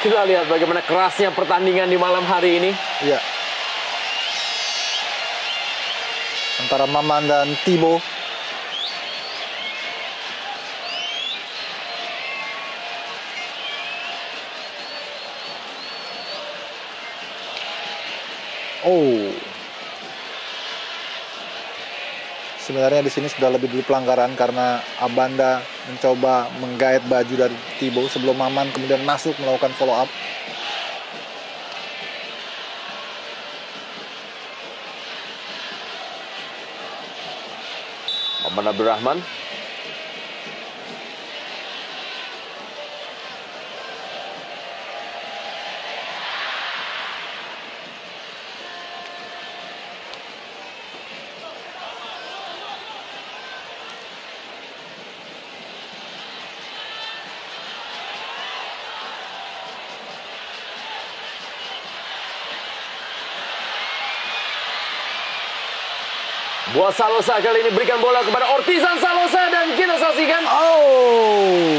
Kita lihat bagaimana kerasnya pertandingan di malam hari ini. Ya. Antara Maman dan Thibaut. Oh. Sebenarnya di sini sudah lebih dulu pelanggaran karena Abanda mencoba menggait baju dari Thibaut sebelum Maman kemudian masuk melakukan follow up. Maman Abdurrahman. Boa Salosa kali ini berikan bola kepada Ortizan Salosa dan kita saksikan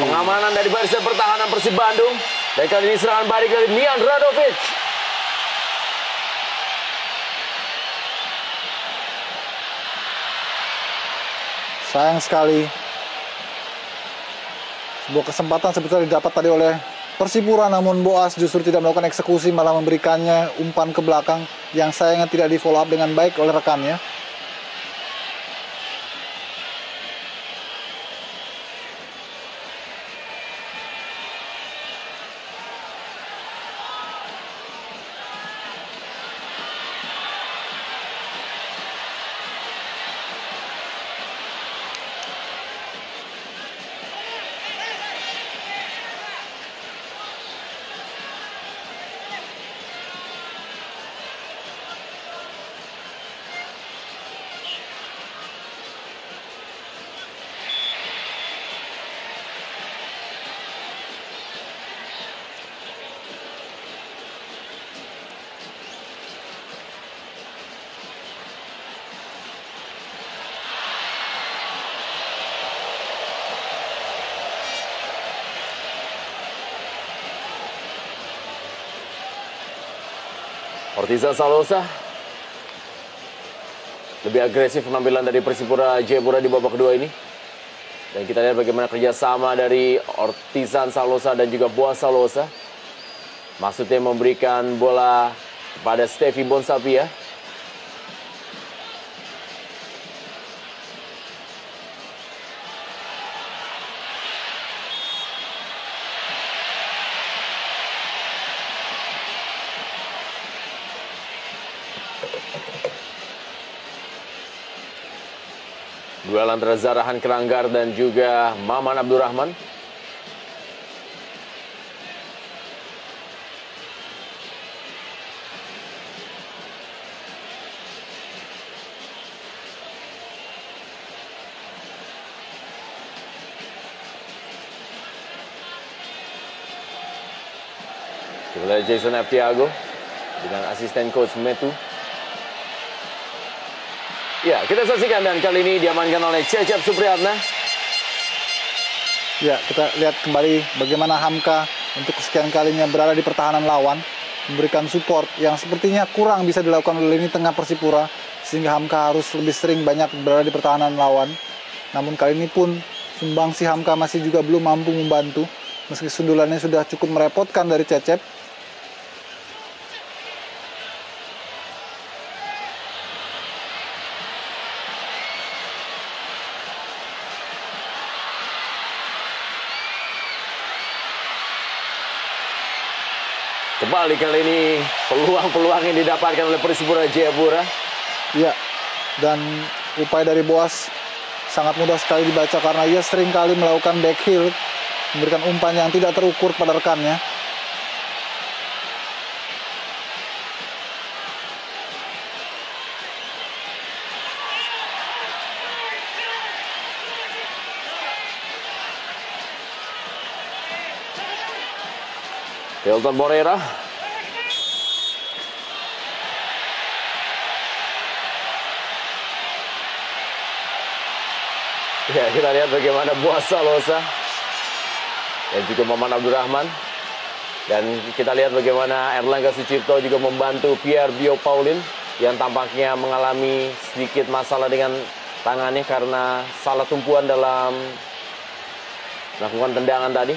pengamanan dari barisan pertahanan Persib Bandung. Dan kali ini serangan balik dari Mian Radovic. Sayang sekali. Sebuah kesempatan sebetulnya didapat tadi oleh Persipura, namun Boas justru tidak melakukan eksekusi, malah memberikannya umpan ke belakang yang sayangnya tidak di follow up dengan baik oleh rekannya. Ortizan Salosa lebih agresif penampilan dari Persipura Jayapura di babak kedua ini. Dan kita lihat bagaimana kerjasama dari Ortizan Salosa dan juga Boa Salosa. Maksudnya memberikan bola kepada Steffi Bonsapia. Duel antara Zarahan Keranggar dan juga Maman Abdurrahman. Kita lihat Jason F. Tiago dengan asisten coach Metu. Ya, kita saksikan dan kali ini diamankan oleh Cecep Supriyatna. Ya, kita lihat kembali bagaimana Hamka untuk kesekian kalinya berada di pertahanan lawan, memberikan support yang sepertinya kurang bisa dilakukan oleh lini tengah Persipura, sehingga Hamka harus lebih sering banyak berada di pertahanan lawan. Namun kali ini pun sumbangsi Hamka masih juga belum mampu membantu, meski sundulannya sudah cukup merepotkan dari Cecep. Kembali kali ini peluang-peluang yang didapatkan oleh Persipura Jayapura. Ya, dan upaya dari Boas sangat mudah sekali dibaca karena ia sering kali melakukan back heel, memberikan umpan yang tidak terukur pada rekannya. Hilton Moreira. Ya, kita lihat bagaimana Buas Salosa dan juga Maman Abdurrahman. Dan kita lihat bagaimana Erlangga Sucipto juga membantu Pierre Bio Paulin yang tampaknya mengalami sedikit masalah dengan tangannya karena salah tumpuan dalam melakukan tendangan tadi.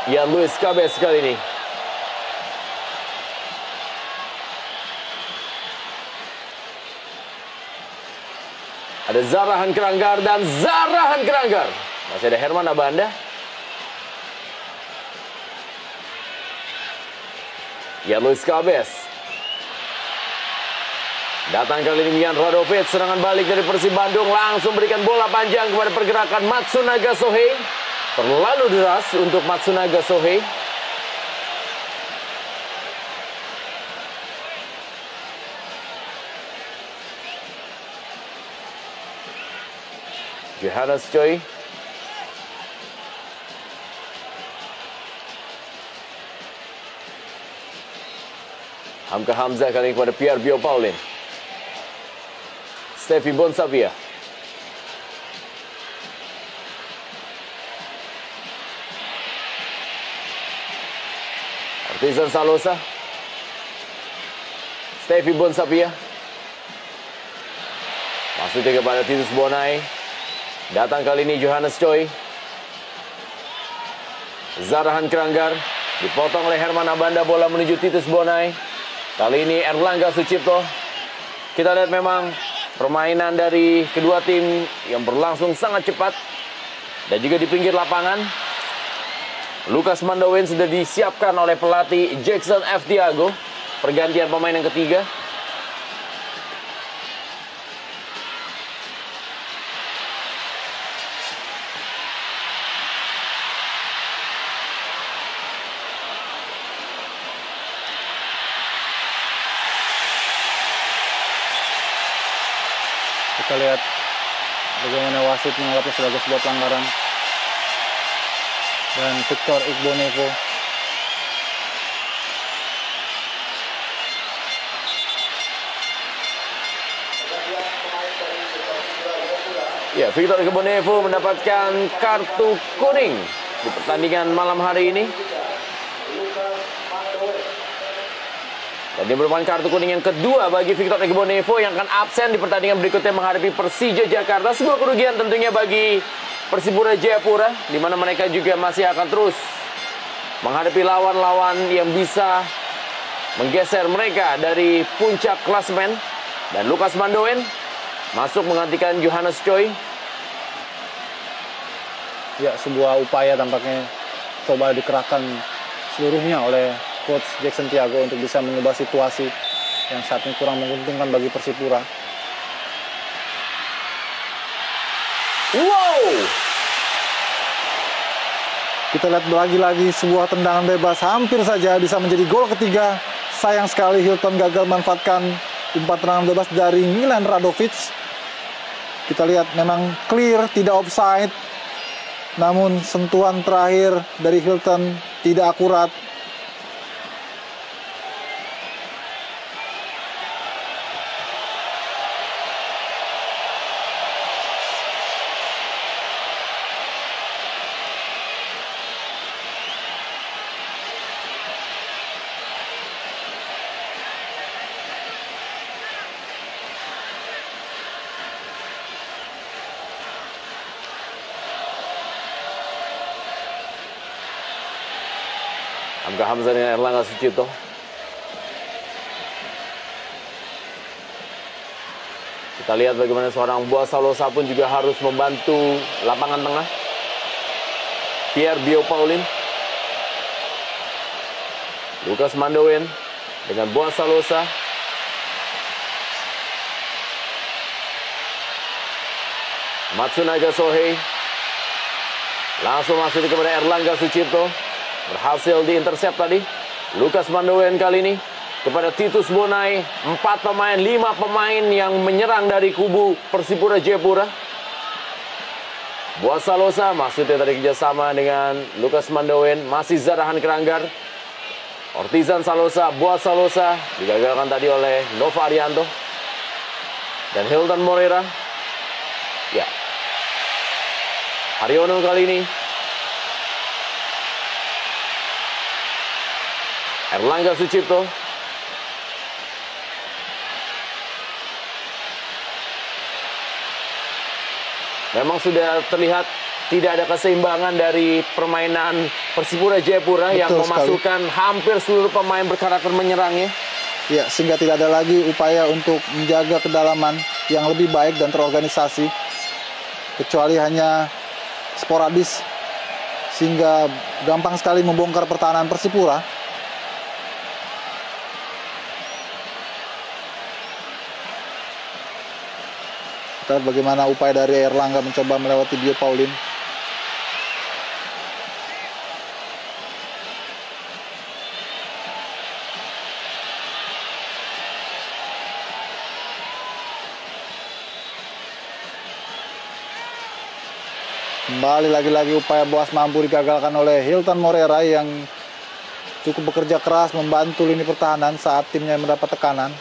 Ya, Luis Cabez kali ini. Ada Zarahan Keranggar dan Zarahan Keranggar. Masih ada Herman Abanda. Ya, Luis Cabez. Datang kali ini Mian Radovic. Serangan balik dari Persib Bandung. Langsung berikan bola panjang kepada pergerakan Matsunaga Sohei. Terlalu deras untuk Matsunaga Sohei. Johannes Choi. Hamka Hamzah kali ini kepada Pierre Bio Paulin. Steffi Bonsavia. Artisan Salosa. Steffi Bonsavia. Masuknya kepada Titus Bonai. Datang kali ini Johannes Choi. Zarahan Keranggar. Dipotong oleh Herman Abanda. Bola menuju Titus Bonai. Kali ini Erlangga Sucipto. Kita lihat memang permainan dari kedua tim yang berlangsung sangat cepat. Dan juga di pinggir lapangan, Lukas Mandowen sudah disiapkan oleh pelatih Jackson F. Tiago. Pergantian pemain yang ketiga. Kita lihat bagaimana wasit menganggapnya sebagai sebuah pelanggaran. Dan Victor Igbonevo. Ya, Victor Igbonevo mendapatkan kartu kuning di pertandingan malam hari ini. Dan dia merupakan kartu kuning yang kedua bagi Victor Igbonevo yang akan absen di pertandingan berikutnya menghadapi Persija Jakarta. Sebuah kerugian tentunya bagi Persipura Jayapura, di mana mereka juga masih akan terus menghadapi lawan-lawan yang bisa menggeser mereka dari puncak klasemen. Dan Lukas Mandowen masuk menggantikan Johannes Choi. Ya, sebuah upaya tampaknya coba dikerahkan seluruhnya oleh Coach Jackson Tiago untuk bisa mengubah situasi yang saat ini kurang menguntungkan bagi Persipura. Wow! Kita lihat lagi-lagi sebuah tendangan bebas hampir saja bisa menjadi gol ketiga. Sayang sekali Hilton gagal memanfaatkan umpan tendangan bebas dari Milan Radovic. Kita lihat memang clear, tidak offside. Namun sentuhan terakhir dari Hilton tidak akurat. Hamka Hamzah dengan Erlangga Sucipto. Kita lihat bagaimana seorang Buas Salosa pun juga harus membantu lapangan tengah. Pierre Bio Paulin. Lukas Mandowen dengan Buas Salosa. Matsunaga Sohei. Langsung masuk kepada Erlangga Sucipto. Berhasil diintercept tadi. Lukas Mandowen kali ini kepada Titus Bonai. 4 pemain, 5 pemain yang menyerang dari kubu Persipura Jayapura. Buas Salosa maksudnya tadi kerjasama dengan Lukas Mandowen. Masih Zarahan Keranggar. Ortizan Salosa, Boaz Salosa digagalkan tadi oleh Nova Arianto dan Hilton Moreira. Ya, Haryono kali ini. Erlangga Sucipto. Memang sudah terlihat tidak ada keseimbangan dari permainan Persipura Jayapura yang memasukkan hampir seluruh pemain berkarakter menyerangnya. Ya, sehingga tidak ada lagi upaya untuk menjaga kedalaman yang lebih baik dan terorganisasi. Kecuali hanya sporadis, sehingga gampang sekali membongkar pertahanan Persipura. Kita lihat bagaimana upaya dari Erlangga mencoba melewati Dio Pauline. Kembali lagi-lagi upaya Boaz mampu digagalkan oleh Hilton Moreira yang cukup bekerja keras membantu lini pertahanan saat timnya mendapat tekanan.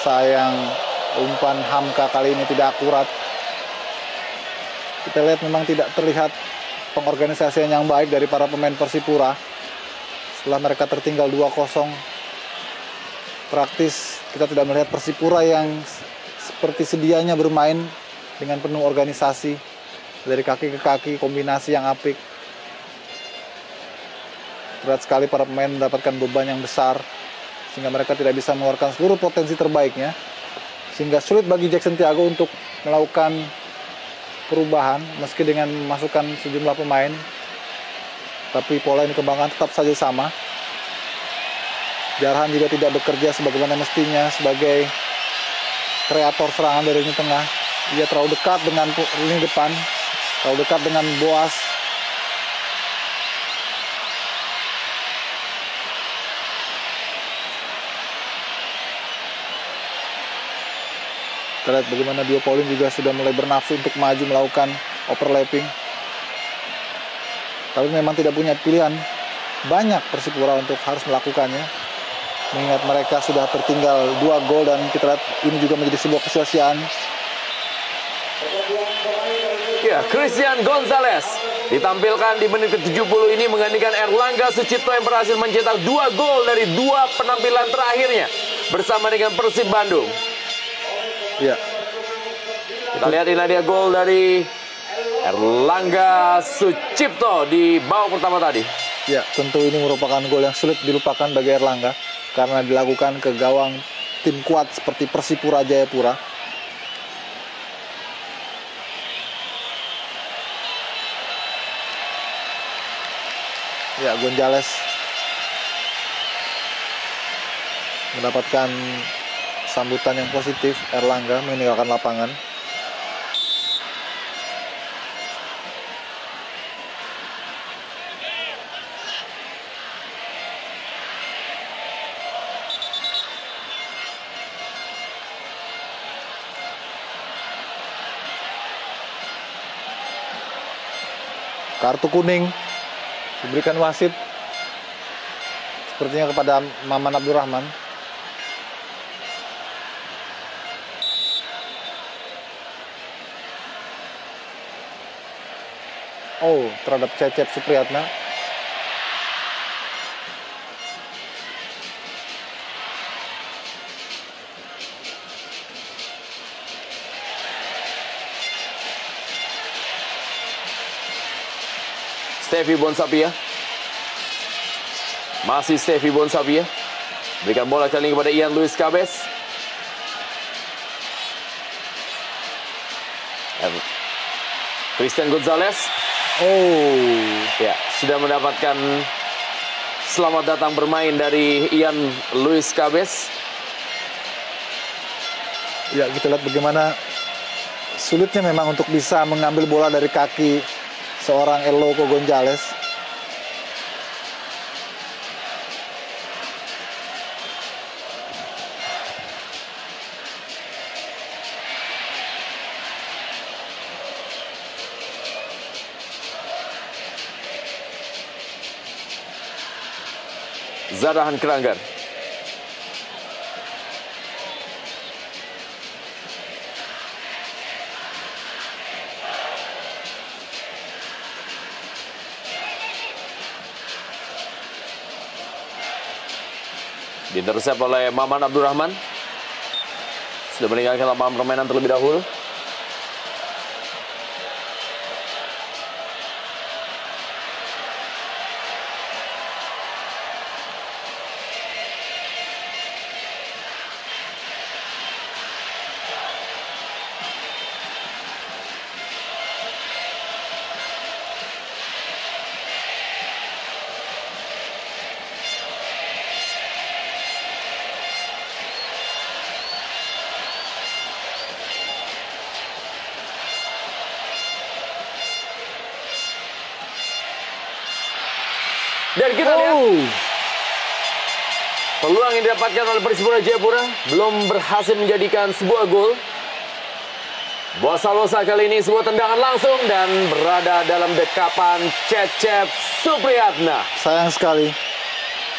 Sayang umpan Hamka kali ini tidak akurat. Kita lihat memang tidak terlihat pengorganisasian yang baik dari para pemain Persipura. Setelah mereka tertinggal 2-0, praktis kita tidak melihat Persipura yang seperti sedianya bermain dengan penuh organisasi dari kaki ke kaki, kombinasi yang apik. Berat sekali para pemain mendapatkan beban yang besar sehingga mereka tidak bisa mengeluarkan seluruh potensi terbaiknya, sehingga sulit bagi Jackson Tiago untuk melakukan perubahan meski dengan memasukkan sejumlah pemain. Tapi pola yang dikembangkan tetap saja sama. Jarhan juga tidak bekerja sebagaimana mestinya sebagai kreator serangan dari lini tengah. Dia terlalu dekat dengan lini depan, terlalu dekat dengan Boaz. Kita lihat bagaimana Dio Pauline juga sudah mulai bernafsu untuk maju melakukan overlapping. Tapi memang tidak punya pilihan banyak Persipura untuk harus melakukannya, mengingat mereka sudah tertinggal 2 gol dan kita lihat ini juga menjadi sebuah kesia-siaan. Ya, Christian Gonzalez ditampilkan di menit ke-70 ini menggantikan Erlangga Sucipto yang berhasil mencetak 2 gol dari 2 penampilan terakhirnya bersama dengan Persib Bandung. Ya. Kita lihat ini dia gol dari Erlangga Sucipto di babak pertama tadi. Ya, tentu ini merupakan gol yang sulit dilupakan bagi Erlangga karena dilakukan ke gawang tim kuat seperti Persipura Jayapura. Ya, Gonzalez mendapatkan sambutan yang positif. Erlangga meninggalkan lapangan. Kartu kuning diberikan wasit sepertinya kepada Maman Abdurrahman. Oh, terhadap Cecep Supriyatna. Stevie Bonsapia. Masih Stevie Bonsapia. Berikan bola kali ini kepada Ian Luis Cabes. Christian Gonzalez. Oh, Ya, sudah mendapatkan selamat datang bermain dari Ian Luis Cabes. ya kita lihat bagaimana sulitnya memang untuk bisa mengambil bola dari kaki seorang Eloko Gonzalez. Zarahan Keranggan. Diintersep oleh Maman Abdurrahman. Sudah meninggalkan lapangan permainan terlebih dahulu. Dan kita lihat peluang yang didapatkan oleh Persipura Jayapura belum berhasil menjadikan sebuah gol. Boasalosa kali ini sebuah tendangan langsung dan berada dalam dekapan Cecep Supriyatna. Sayang sekali,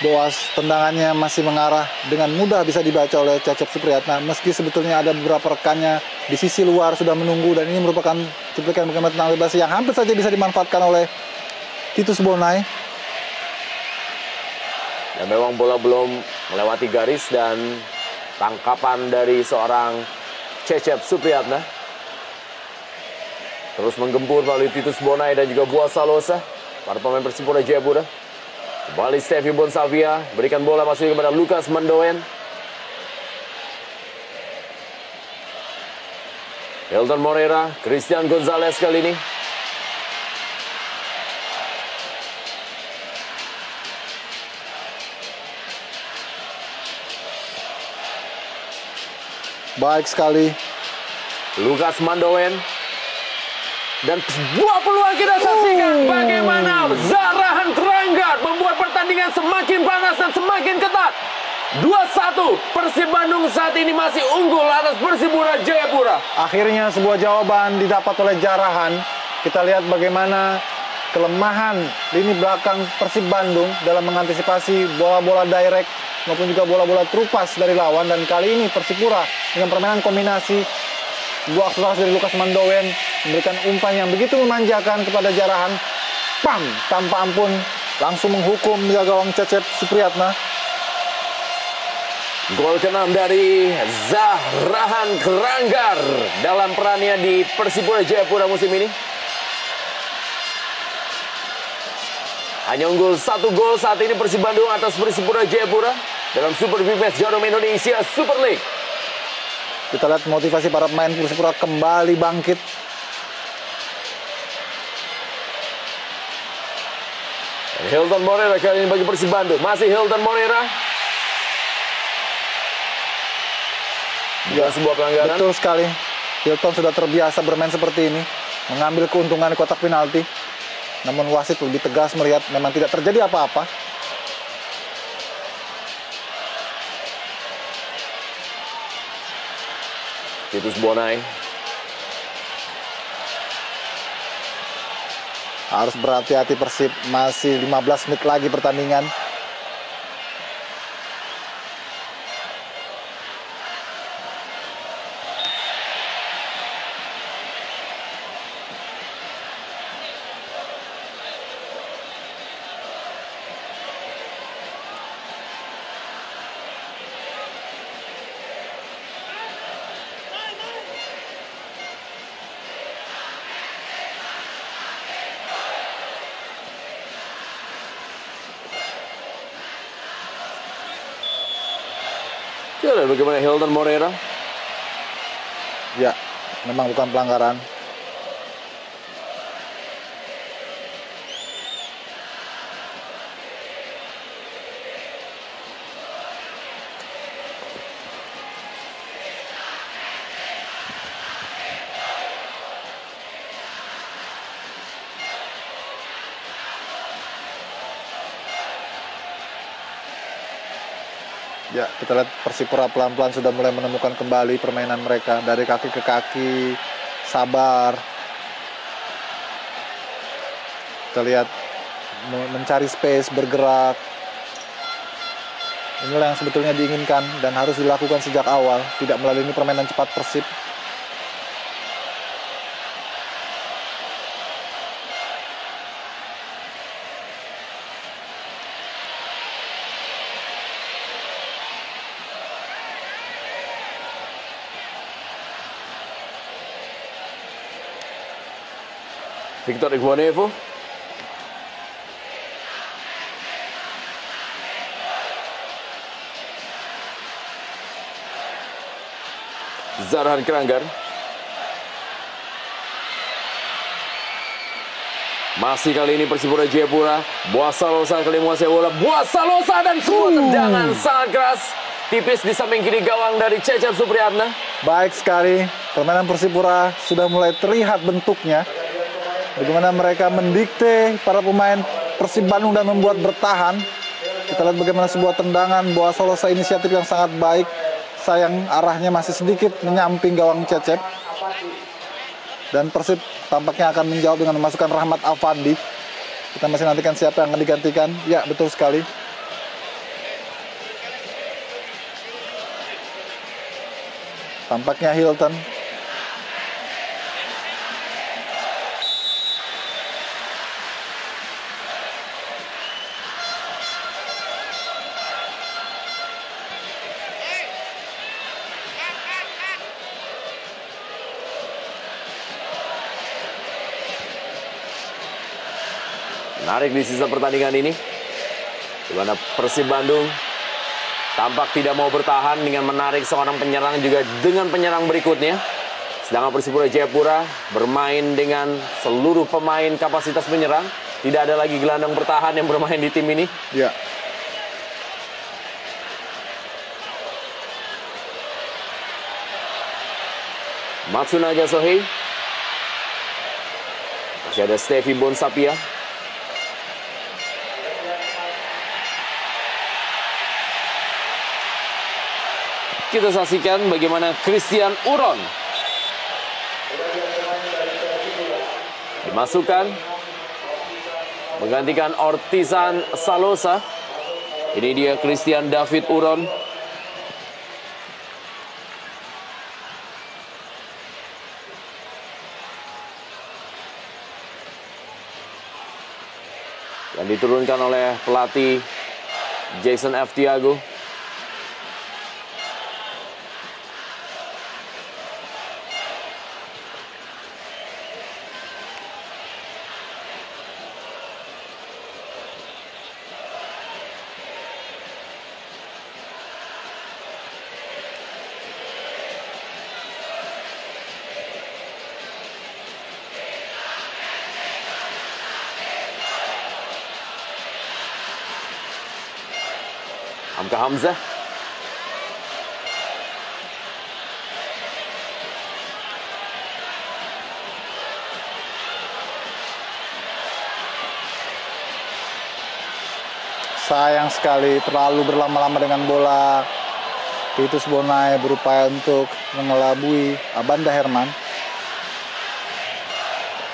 Boas tendangannya masih mengarah dengan mudah bisa dibaca oleh Cecep Supriyatna. Meski sebetulnya ada beberapa rekannya di sisi luar sudah menunggu, dan ini merupakan cuplikan bagaimana tendangan bebas yang hampir saja bisa dimanfaatkan oleh Titus Bonai. Dan memang bola belum melewati garis dan tangkapan dari seorang Cecep Supriyatna. Terus menggempur melalui Titus Bonai dan juga Boasalosa, para pemain Persipura Jayapura. Kembali Stevie Bonsavia, berikan bola masuk kepada Lucas Mandoen. Hilton Moreira, Christian Gonzalez kali ini. Baik sekali. Lucas Mandoen. Dan sebuah peluang kita saksikan bagaimana Zarahan Keranggan membuat pertandingan semakin panas dan semakin ketat. 2-1, Persib Bandung saat ini masih unggul atas Persipura Jayapura. Akhirnya sebuah jawaban didapat oleh Zarahan. Kita lihat bagaimana kelemahan lini belakang Persib Bandung dalam mengantisipasi bola-bola direct maupun juga bola-bola terupas dari lawan. Dan kali ini Persipura dengan permainan kombinasi, sebuah akselerasi dari Lucas Mandoen memberikan umpan yang begitu memanjakan kepada Zarahan. Pam, tanpa ampun Langsung menghukum gawang Cecep Supriyatna. Gol ke-6 dari Zarahan Keranggan dalam perannya di Persipura Jayapura musim ini. Hanya unggul 1 gol saat ini Persib Bandung atas Persipura Jayapura dalam Super Big Match Jarum Indonesia Super League. Kita lihat motivasi para pemain Persipura kembali bangkit. Dan Hilton Moreira kali ini bagi Persib Bandung. Masih Hilton Moreira. Bukan sebuah pelanggaran. Betul sekali. Hilton sudah terbiasa bermain seperti ini, mengambil keuntungan di kotak penalti. Namun wasit lebih tegas melihat memang tidak terjadi apa-apa. Titus Bonai. Harus berhati-hati Persib, masih 15 menit lagi pertandingan. Ya, bagaimana Hilton Moreira? Ya, memang bukan pelanggaran. Ya, kita lihat Persipura pelan-pelan sudah mulai menemukan kembali permainan mereka. Dari kaki ke kaki, sabar. Kita lihat mencari space, bergerak. Inilah yang sebetulnya diinginkan dan harus dilakukan sejak awal, tidak melalui permainan cepat Persib. Victor Igbonevo. Zarhan Keranggan. Masih kali ini Persipura Jayapura. Boasalosa kali menguasai bola. Boasalosa dan sebuah tendangan sangat keras. Tipis di samping kiri gawang dari Cecep Supriyatna. Baik sekali, permainan Persipura sudah mulai terlihat bentuknya. Bagaimana mereka mendikte para pemain Persib Bandung dan membuat bertahan. Kita lihat bagaimana sebuah tendangan Boasalosa, inisiatif yang sangat baik. Sayang arahnya masih sedikit menyamping gawang Cecep. Dan Persib tampaknya akan menjawab dengan memasukkan Rahmat Afandi. Kita masih nantikan siapa yang akan digantikan. Ya, betul sekali. Tampaknya Hilton. Menarik di sisa pertandingan ini, di mana Persib Bandung tampak tidak mau bertahan dengan menarik seorang penyerang juga dengan penyerang berikutnya. Sedangkan Persipura Jayapura bermain dengan seluruh pemain kapasitas penyerang. Tidak ada lagi gelandang bertahan yang bermain di tim ini. Ya. Matsunaga Sohei. Masih ada Stevie Bonsapia. Kita saksikan bagaimana Christian Uron dimasukkan menggantikan Ortizan Salosa. Ini dia Christian David Uron. Yang diturunkan oleh pelatih Jason F. Tiago. Hamka Hamzah. Sayang sekali terlalu berlama-lama dengan bola. Titus Bonai berupaya untuk mengelabui Abanda Herman.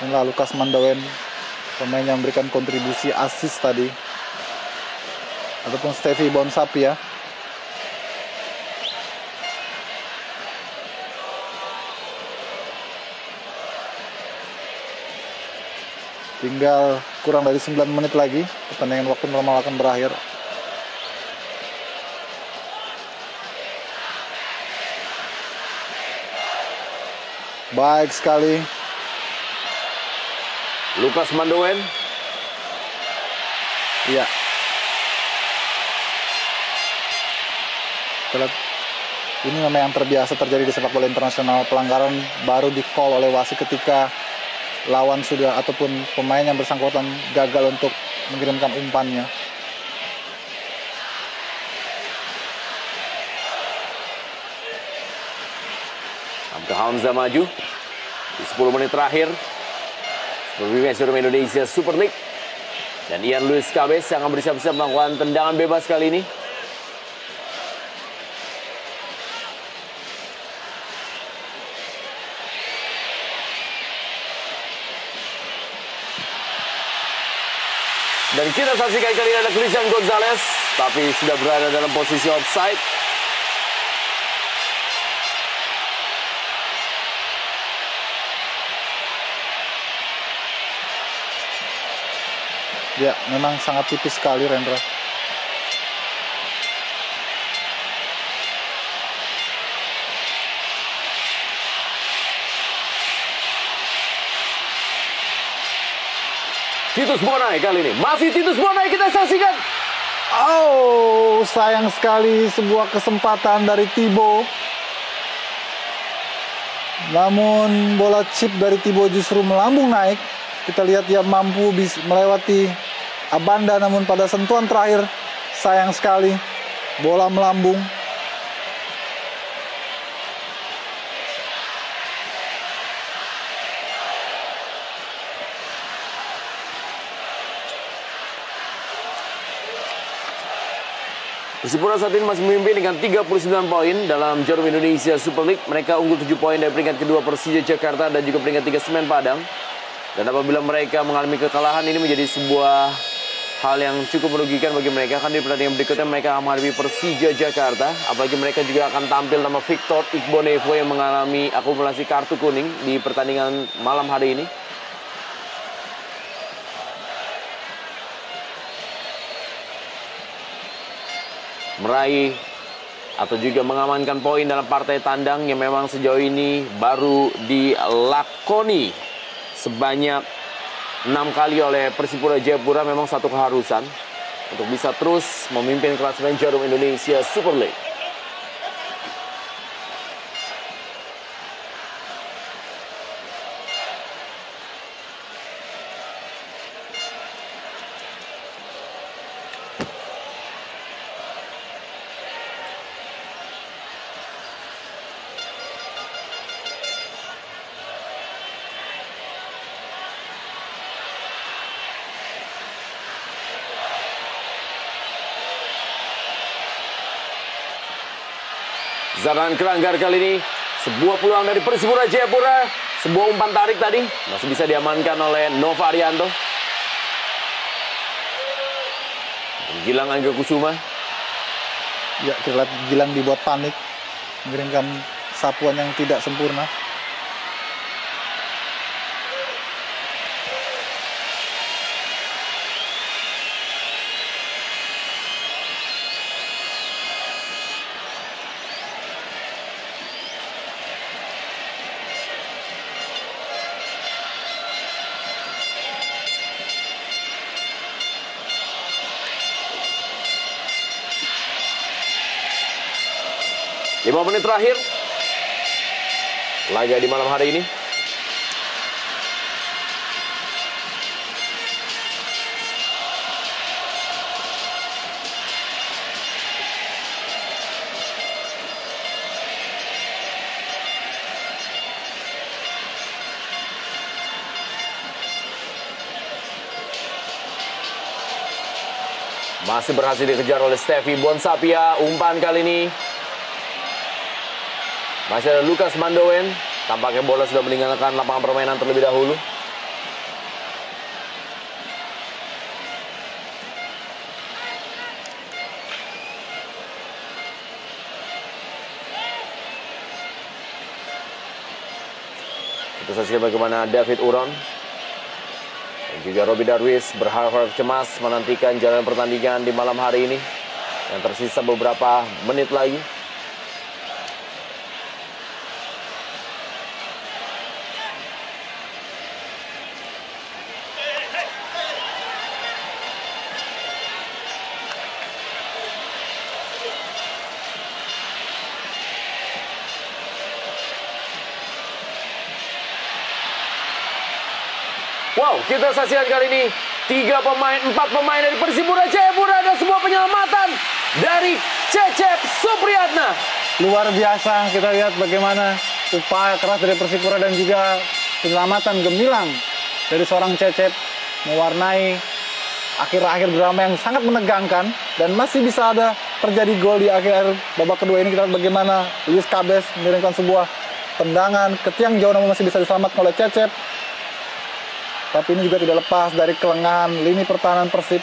Inilah Lukas Mandawen, pemain yang memberikan kontribusi asis tadi. Ataupun Stevie Bonsapia. Tinggal kurang dari 9 menit lagi, pertandingan waktu normal akan berakhir. Baik sekali. Lukas Mandawen. Iya. Ini memang yang terbiasa terjadi di sepak bola internasional. Pelanggaran baru di-call oleh wasit ketika lawan sudah ataupun pemain yang bersangkutan gagal untuk mengirimkan umpannya. Hamka Hamzah maju di 10 menit terakhir. Berbicara Indonesia Super League. Dan Ian Luis Cabes yang akan bersiap-siap melakukan tendangan bebas kali ini. Dan kita saksikan kali ini ada Christian Gonzalez tapi sudah berada dalam posisi offside. Ya, memang sangat tipis sekali, Rendra. Titus Bonai kali ini. Masih Titus Bonai kita saksikan. Oh, sayang sekali sebuah kesempatan dari Thibaut. Namun bola chip dari Thibaut justru melambung naik. Kita lihat dia mampu melewati Abanda, namun pada sentuhan terakhir sayang sekali bola melambung. Persipura saat ini masih memimpin dengan 39 poin dalam Jarum Indonesia Super League. Mereka unggul 7 poin dari peringkat kedua Persija Jakarta dan juga peringkat 3 Semen Padang. Dan apabila mereka mengalami kekalahan, ini menjadi sebuah hal yang cukup merugikan bagi mereka. Kan di pertandingan berikutnya mereka akan menghadapi Persija Jakarta. Apalagi mereka juga akan tampil nama Victor Igbonevo yang mengalami akumulasi kartu kuning di pertandingan malam hari ini. Meraih atau juga mengamankan poin dalam partai tandang yang memang sejauh ini baru dilakoni sebanyak 6 kali oleh Persipura Jayapura. Memang satu keharusan untuk bisa terus memimpin klasemen Jarum Indonesia Super League. Zaran Keranggar kali ini, sebuah peluang dari Persipura Jayapura, sebuah umpan tarik tadi, masih bisa diamankan oleh Nova Arianto. Gilang Angga Kusuma. Ya, kita lihat Gilang dibuat panik, mengirimkan sapuan yang tidak sempurna. Lima menit terakhir laga di malam hari ini. Masih berhasil dikejar oleh Steffi Bonsapia. Umpan kali ini masih ada Lukas Mandowen. Tampaknya bola sudah meninggalkan lapangan permainan terlebih dahulu. Kita saksikan bagaimana David Uron dan juga Robi Darwis berharap cemas menantikan jalannya pertandingan di malam hari ini yang tersisa beberapa menit lagi. Wow, kita saksikan kali ini 4 pemain dari Persipura Jayapura dan sebuah penyelamatan dari Cecep Supriyatna. Luar biasa, kita lihat bagaimana upaya keras dari Persipura dan juga penyelamatan gemilang dari seorang Cecep mewarnai akhir-akhir drama yang sangat menegangkan dan masih bisa ada terjadi gol di akhir babak kedua ini. Kita lihat bagaimana Luis Cabes mengirimkan sebuah tendangan ke tiang jauh namun masih bisa diselamatkan oleh Cecep. Tapi ini juga tidak lepas dari kelengahan lini pertahanan Persib.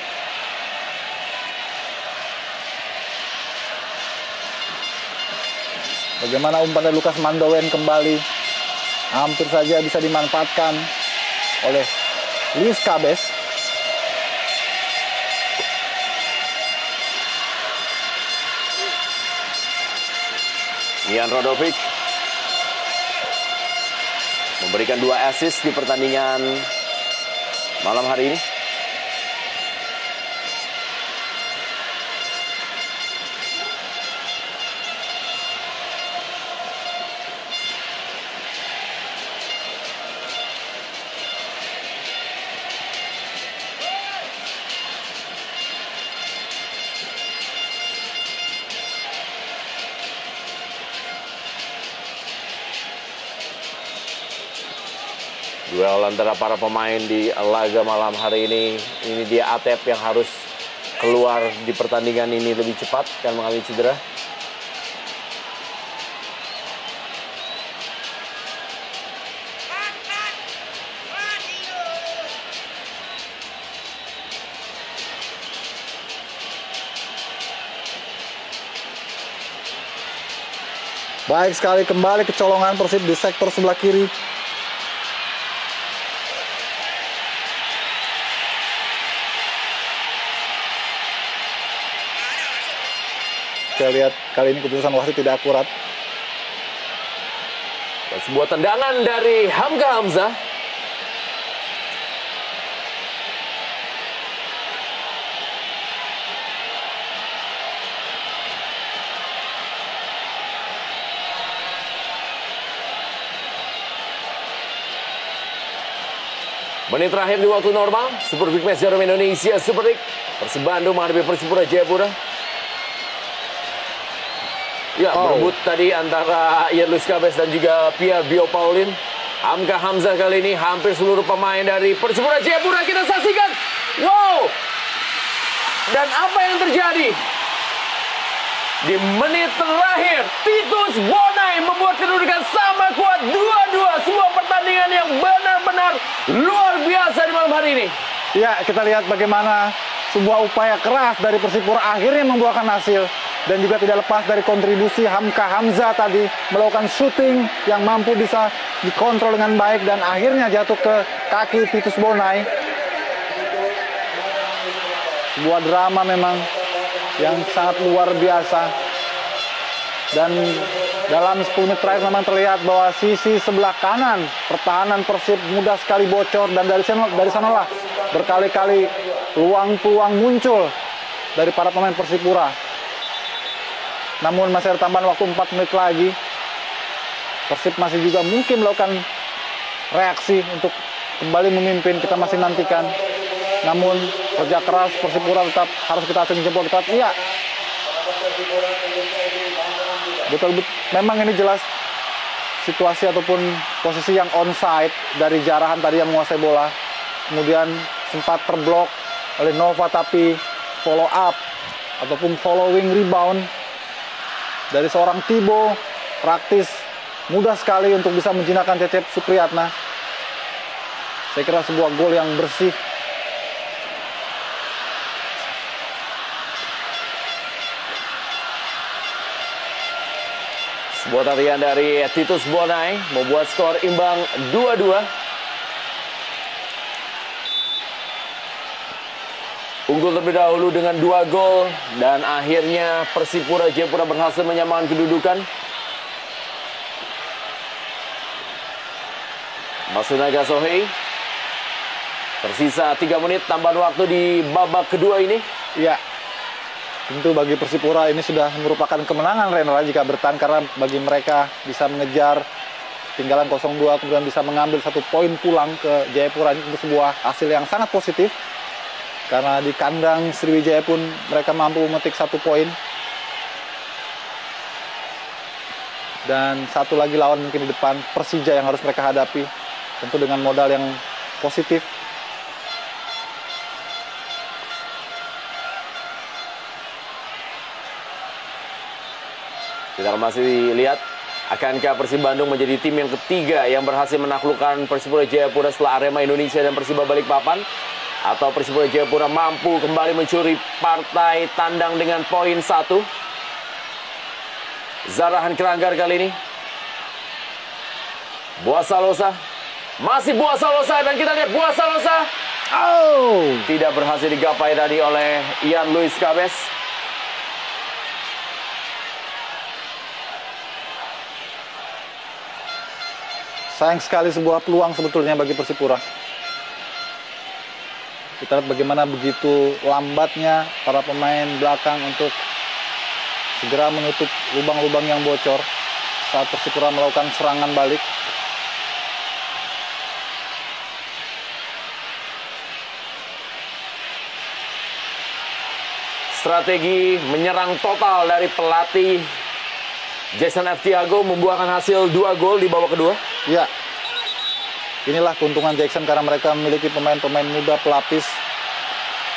Bagaimana umpan dari Lukas Mandowen kembali. Hampir saja bisa dimanfaatkan oleh Luis Cabes. Mian Radovic memberikan 2 assist di pertandingan malam hari ini. Duel antara para pemain di laga malam hari ini dia Atep yang harus keluar di pertandingan ini lebih cepat dan mengalami cedera. Baik sekali kembali kecolongan Persib di sektor sebelah kiri. Saya lihat kali ini keputusan wasit tidak akurat. Dan sebuah tendangan dari Hamka Hamzah. Menit terakhir di waktu normal, Super Big Match Jarum Indonesia Super League. Persib Bandung menghadapi Persipura Jayapura. Ya, berebut tadi antara Ian Luis Cabes dan juga Pierre Bio Paulin. Hamka Hamzah kali ini hampir seluruh pemain dari Persipura Jayapura kita saksikan. Wow! Dan apa yang terjadi? Di menit terakhir, Titus Bonai membuat kedudukan sama kuat 2-2. Sebuah pertandingan yang benar-benar luar biasa di malam hari ini. Ya, kita lihat bagaimana sebuah upaya keras dari Persipura akhirnya membuahkan hasil. Dan juga tidak lepas dari kontribusi Hamka Hamzah tadi melakukan shooting yang mampu bisa dikontrol dengan baik dan akhirnya jatuh ke kaki Titus Bonai. Sebuah drama memang yang sangat luar biasa. Dan dalam 10 menit terakhir memang terlihat bahwa sisi sebelah kanan pertahanan Persib mudah sekali bocor dan dari sanalah berkali-kali peluang-peluang muncul dari para pemain Persipura. Namun masih ada tambahan waktu 4 menit lagi. Persib masih juga mungkin melakukan reaksi untuk kembali memimpin. Kita masih nantikan. Namun kerja keras Persipura tetap harus kita acungi jempol. Iya. Betul. Memang ini jelas situasi ataupun posisi yang onside dari Jarahan tadi yang menguasai bola. Kemudian sempat terblok oleh Nova tapi follow up ataupun following rebound dari seorang Tibo praktis mudah sekali untuk bisa menjinakkan Cecep Supriyatna. Saya kira sebuah gol yang bersih. Sebuah tarian dari Titus Bonai membuat skor imbang 2-2. Unggul terlebih dahulu dengan 2 gol dan akhirnya Persipura Jayapura berhasil menyamakan kedudukan. Masunaga Sohei. Tersisa 3 menit tambahan waktu di babak kedua ini. Ya, tentu bagi Persipura ini sudah merupakan kemenangan Renra jika bertahan karena bagi mereka bisa mengejar tinggalan 0-2 kemudian bisa mengambil 1 poin pulang ke Jayapura. Ini sebuah hasil yang sangat positif. Karena di kandang Sriwijaya pun mereka mampu memetik 1 poin. Dan satu lagi lawan mungkin di depan Persija yang harus mereka hadapi. Tentu dengan modal yang positif. Kita masih lihat akankah Persib Bandung menjadi tim yang ketiga yang berhasil menaklukkan Persipura Jayapura setelah Arema Indonesia dan Persiba Balikpapan. Atau Persipura Jayapura mampu kembali mencuri partai tandang dengan poin 1. Zarahan Keranggar kali ini. Buasalosa. Masih Buasalosa dan kita lihat Buasalosa. Oh, Tidak berhasil digapai tadi oleh Ian Luis Cabes. sayang sekali sebuah peluang sebetulnya bagi Persipura. Kita lihat bagaimana begitu lambatnya para pemain belakang untuk segera menutup lubang-lubang yang bocor saat Persipura melakukan serangan balik. Strategi menyerang total dari pelatih Jason F. Thiago membuahkan hasil 2 gol di babak kedua. Ya, inilah keuntungan Jackson karena mereka memiliki pemain-pemain muda pelapis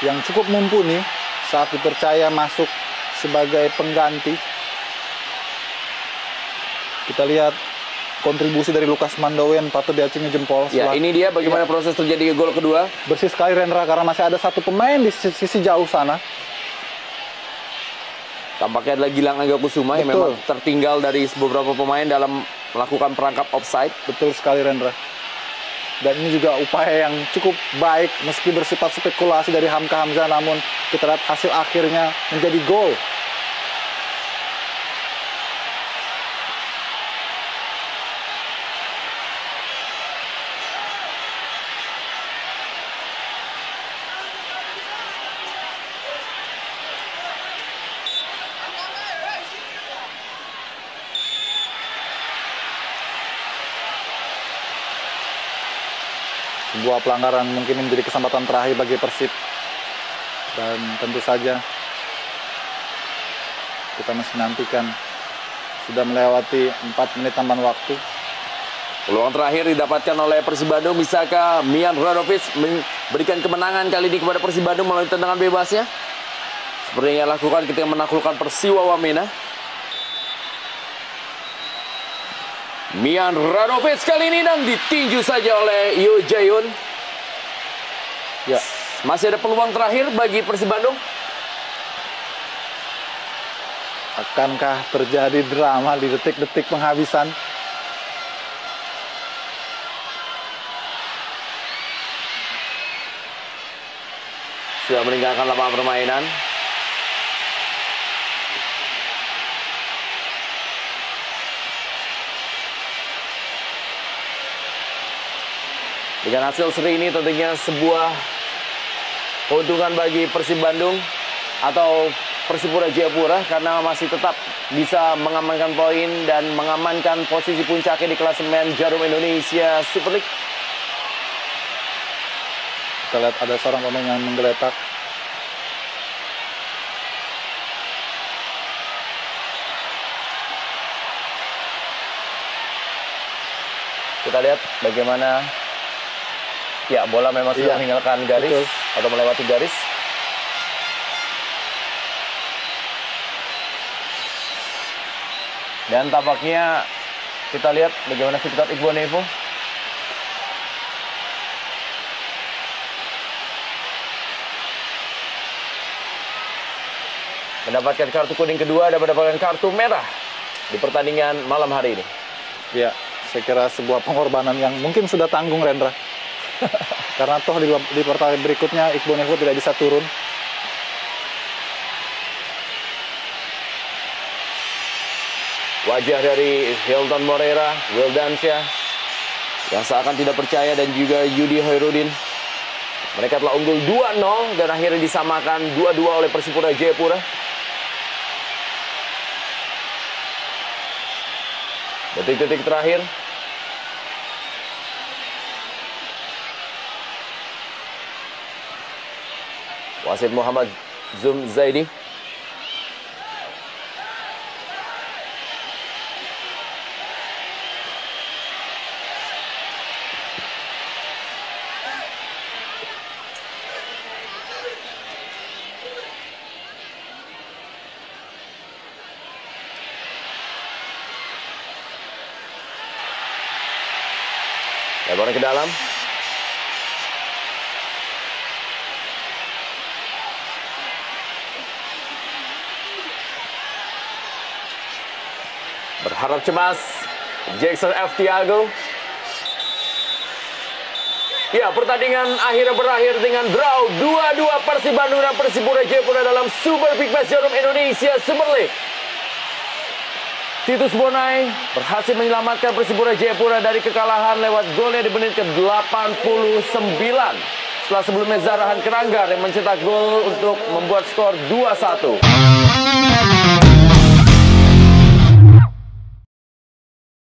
yang cukup mumpuni saat dipercaya masuk sebagai pengganti. Kita lihat kontribusi dari Lukas Mandowen patut diacungi jempol. Ya, ini dia bagaimana proses terjadi gol kedua. Bersih sekali Rendra karena masih ada satu pemain di sisi jauh sana. Tampaknya adalah Gilang Anggakusuma yang memang tertinggal dari beberapa pemain dalam melakukan perangkap offside. Betul sekali Rendra. Dan ini juga upaya yang cukup baik meski bersifat spekulasi dari Hamka Hamzah, namun kita lihat hasil akhirnya menjadi gol. Sebuah pelanggaran mungkin menjadi kesempatan terakhir bagi Persib. Dan tentu saja kita masih nantikan. Sudah melewati 4 menit tambahan waktu. Peluang terakhir didapatkan oleh Persib Bandung. Bisakah Mian Radovic memberikan kemenangan kali ini kepada Persib Bandung melalui tendangan bebasnya? Seperti yang lakukan ketika menaklukkan Persiwa Wamena. Mian Radovic kali ini dan ditinju saja oleh Yoo Jae-yoon. Ya, masih ada peluang terakhir bagi Persib Bandung. Akankah terjadi drama di detik-detik penghabisan? Sudah meninggalkan lapangan permainan. Dengan hasil seri ini tentunya sebuah keuntungan bagi Persib Bandung atau Persipura Jayapura karena masih tetap bisa mengamankan poin dan mengamankan posisi puncaknya di klasemen Jarum Indonesia Super League. Kita lihat ada seorang pemain yang menggeletak. Kita lihat bagaimana. Ya, bola memang sudah meninggalkan garis atau melewati garis. Dan tampaknya kita lihat bagaimana Victor Igbonevo. Mendapatkan kartu kuning kedua dan mendapatkan kartu merah di pertandingan malam hari ini. Ya, saya kira sebuah pengorbanan yang mungkin sudah tanggung Rendra. Karena toh di pertandingan berikutnya Igbonevo tidak bisa turun. Wajah dari Hilton Moreira, Wildansyah yang seakan tidak percaya dan juga Yudi Hoirudin. Mereka telah unggul 2-0 dan akhirnya disamakan 2-2 oleh Persipura Jayapura. Detik-detik terakhir. Wasit Muhammad Zum Zaidi. Lebaran ke dalam. Harap cemas. Jackson F. Tiago. Ya, pertandingan akhirnya berakhir dengan draw 2-2 Persib Bandung dan Persipura Jayapura dalam Super Big Match Jarum Indonesia Super League. Titus Bonai berhasil menyelamatkan Persipura Jayapura dari kekalahan lewat golnya di menit ke-89. Setelah sebelumnya Zarahan Keranggar yang mencetak gol untuk membuat skor 2-1.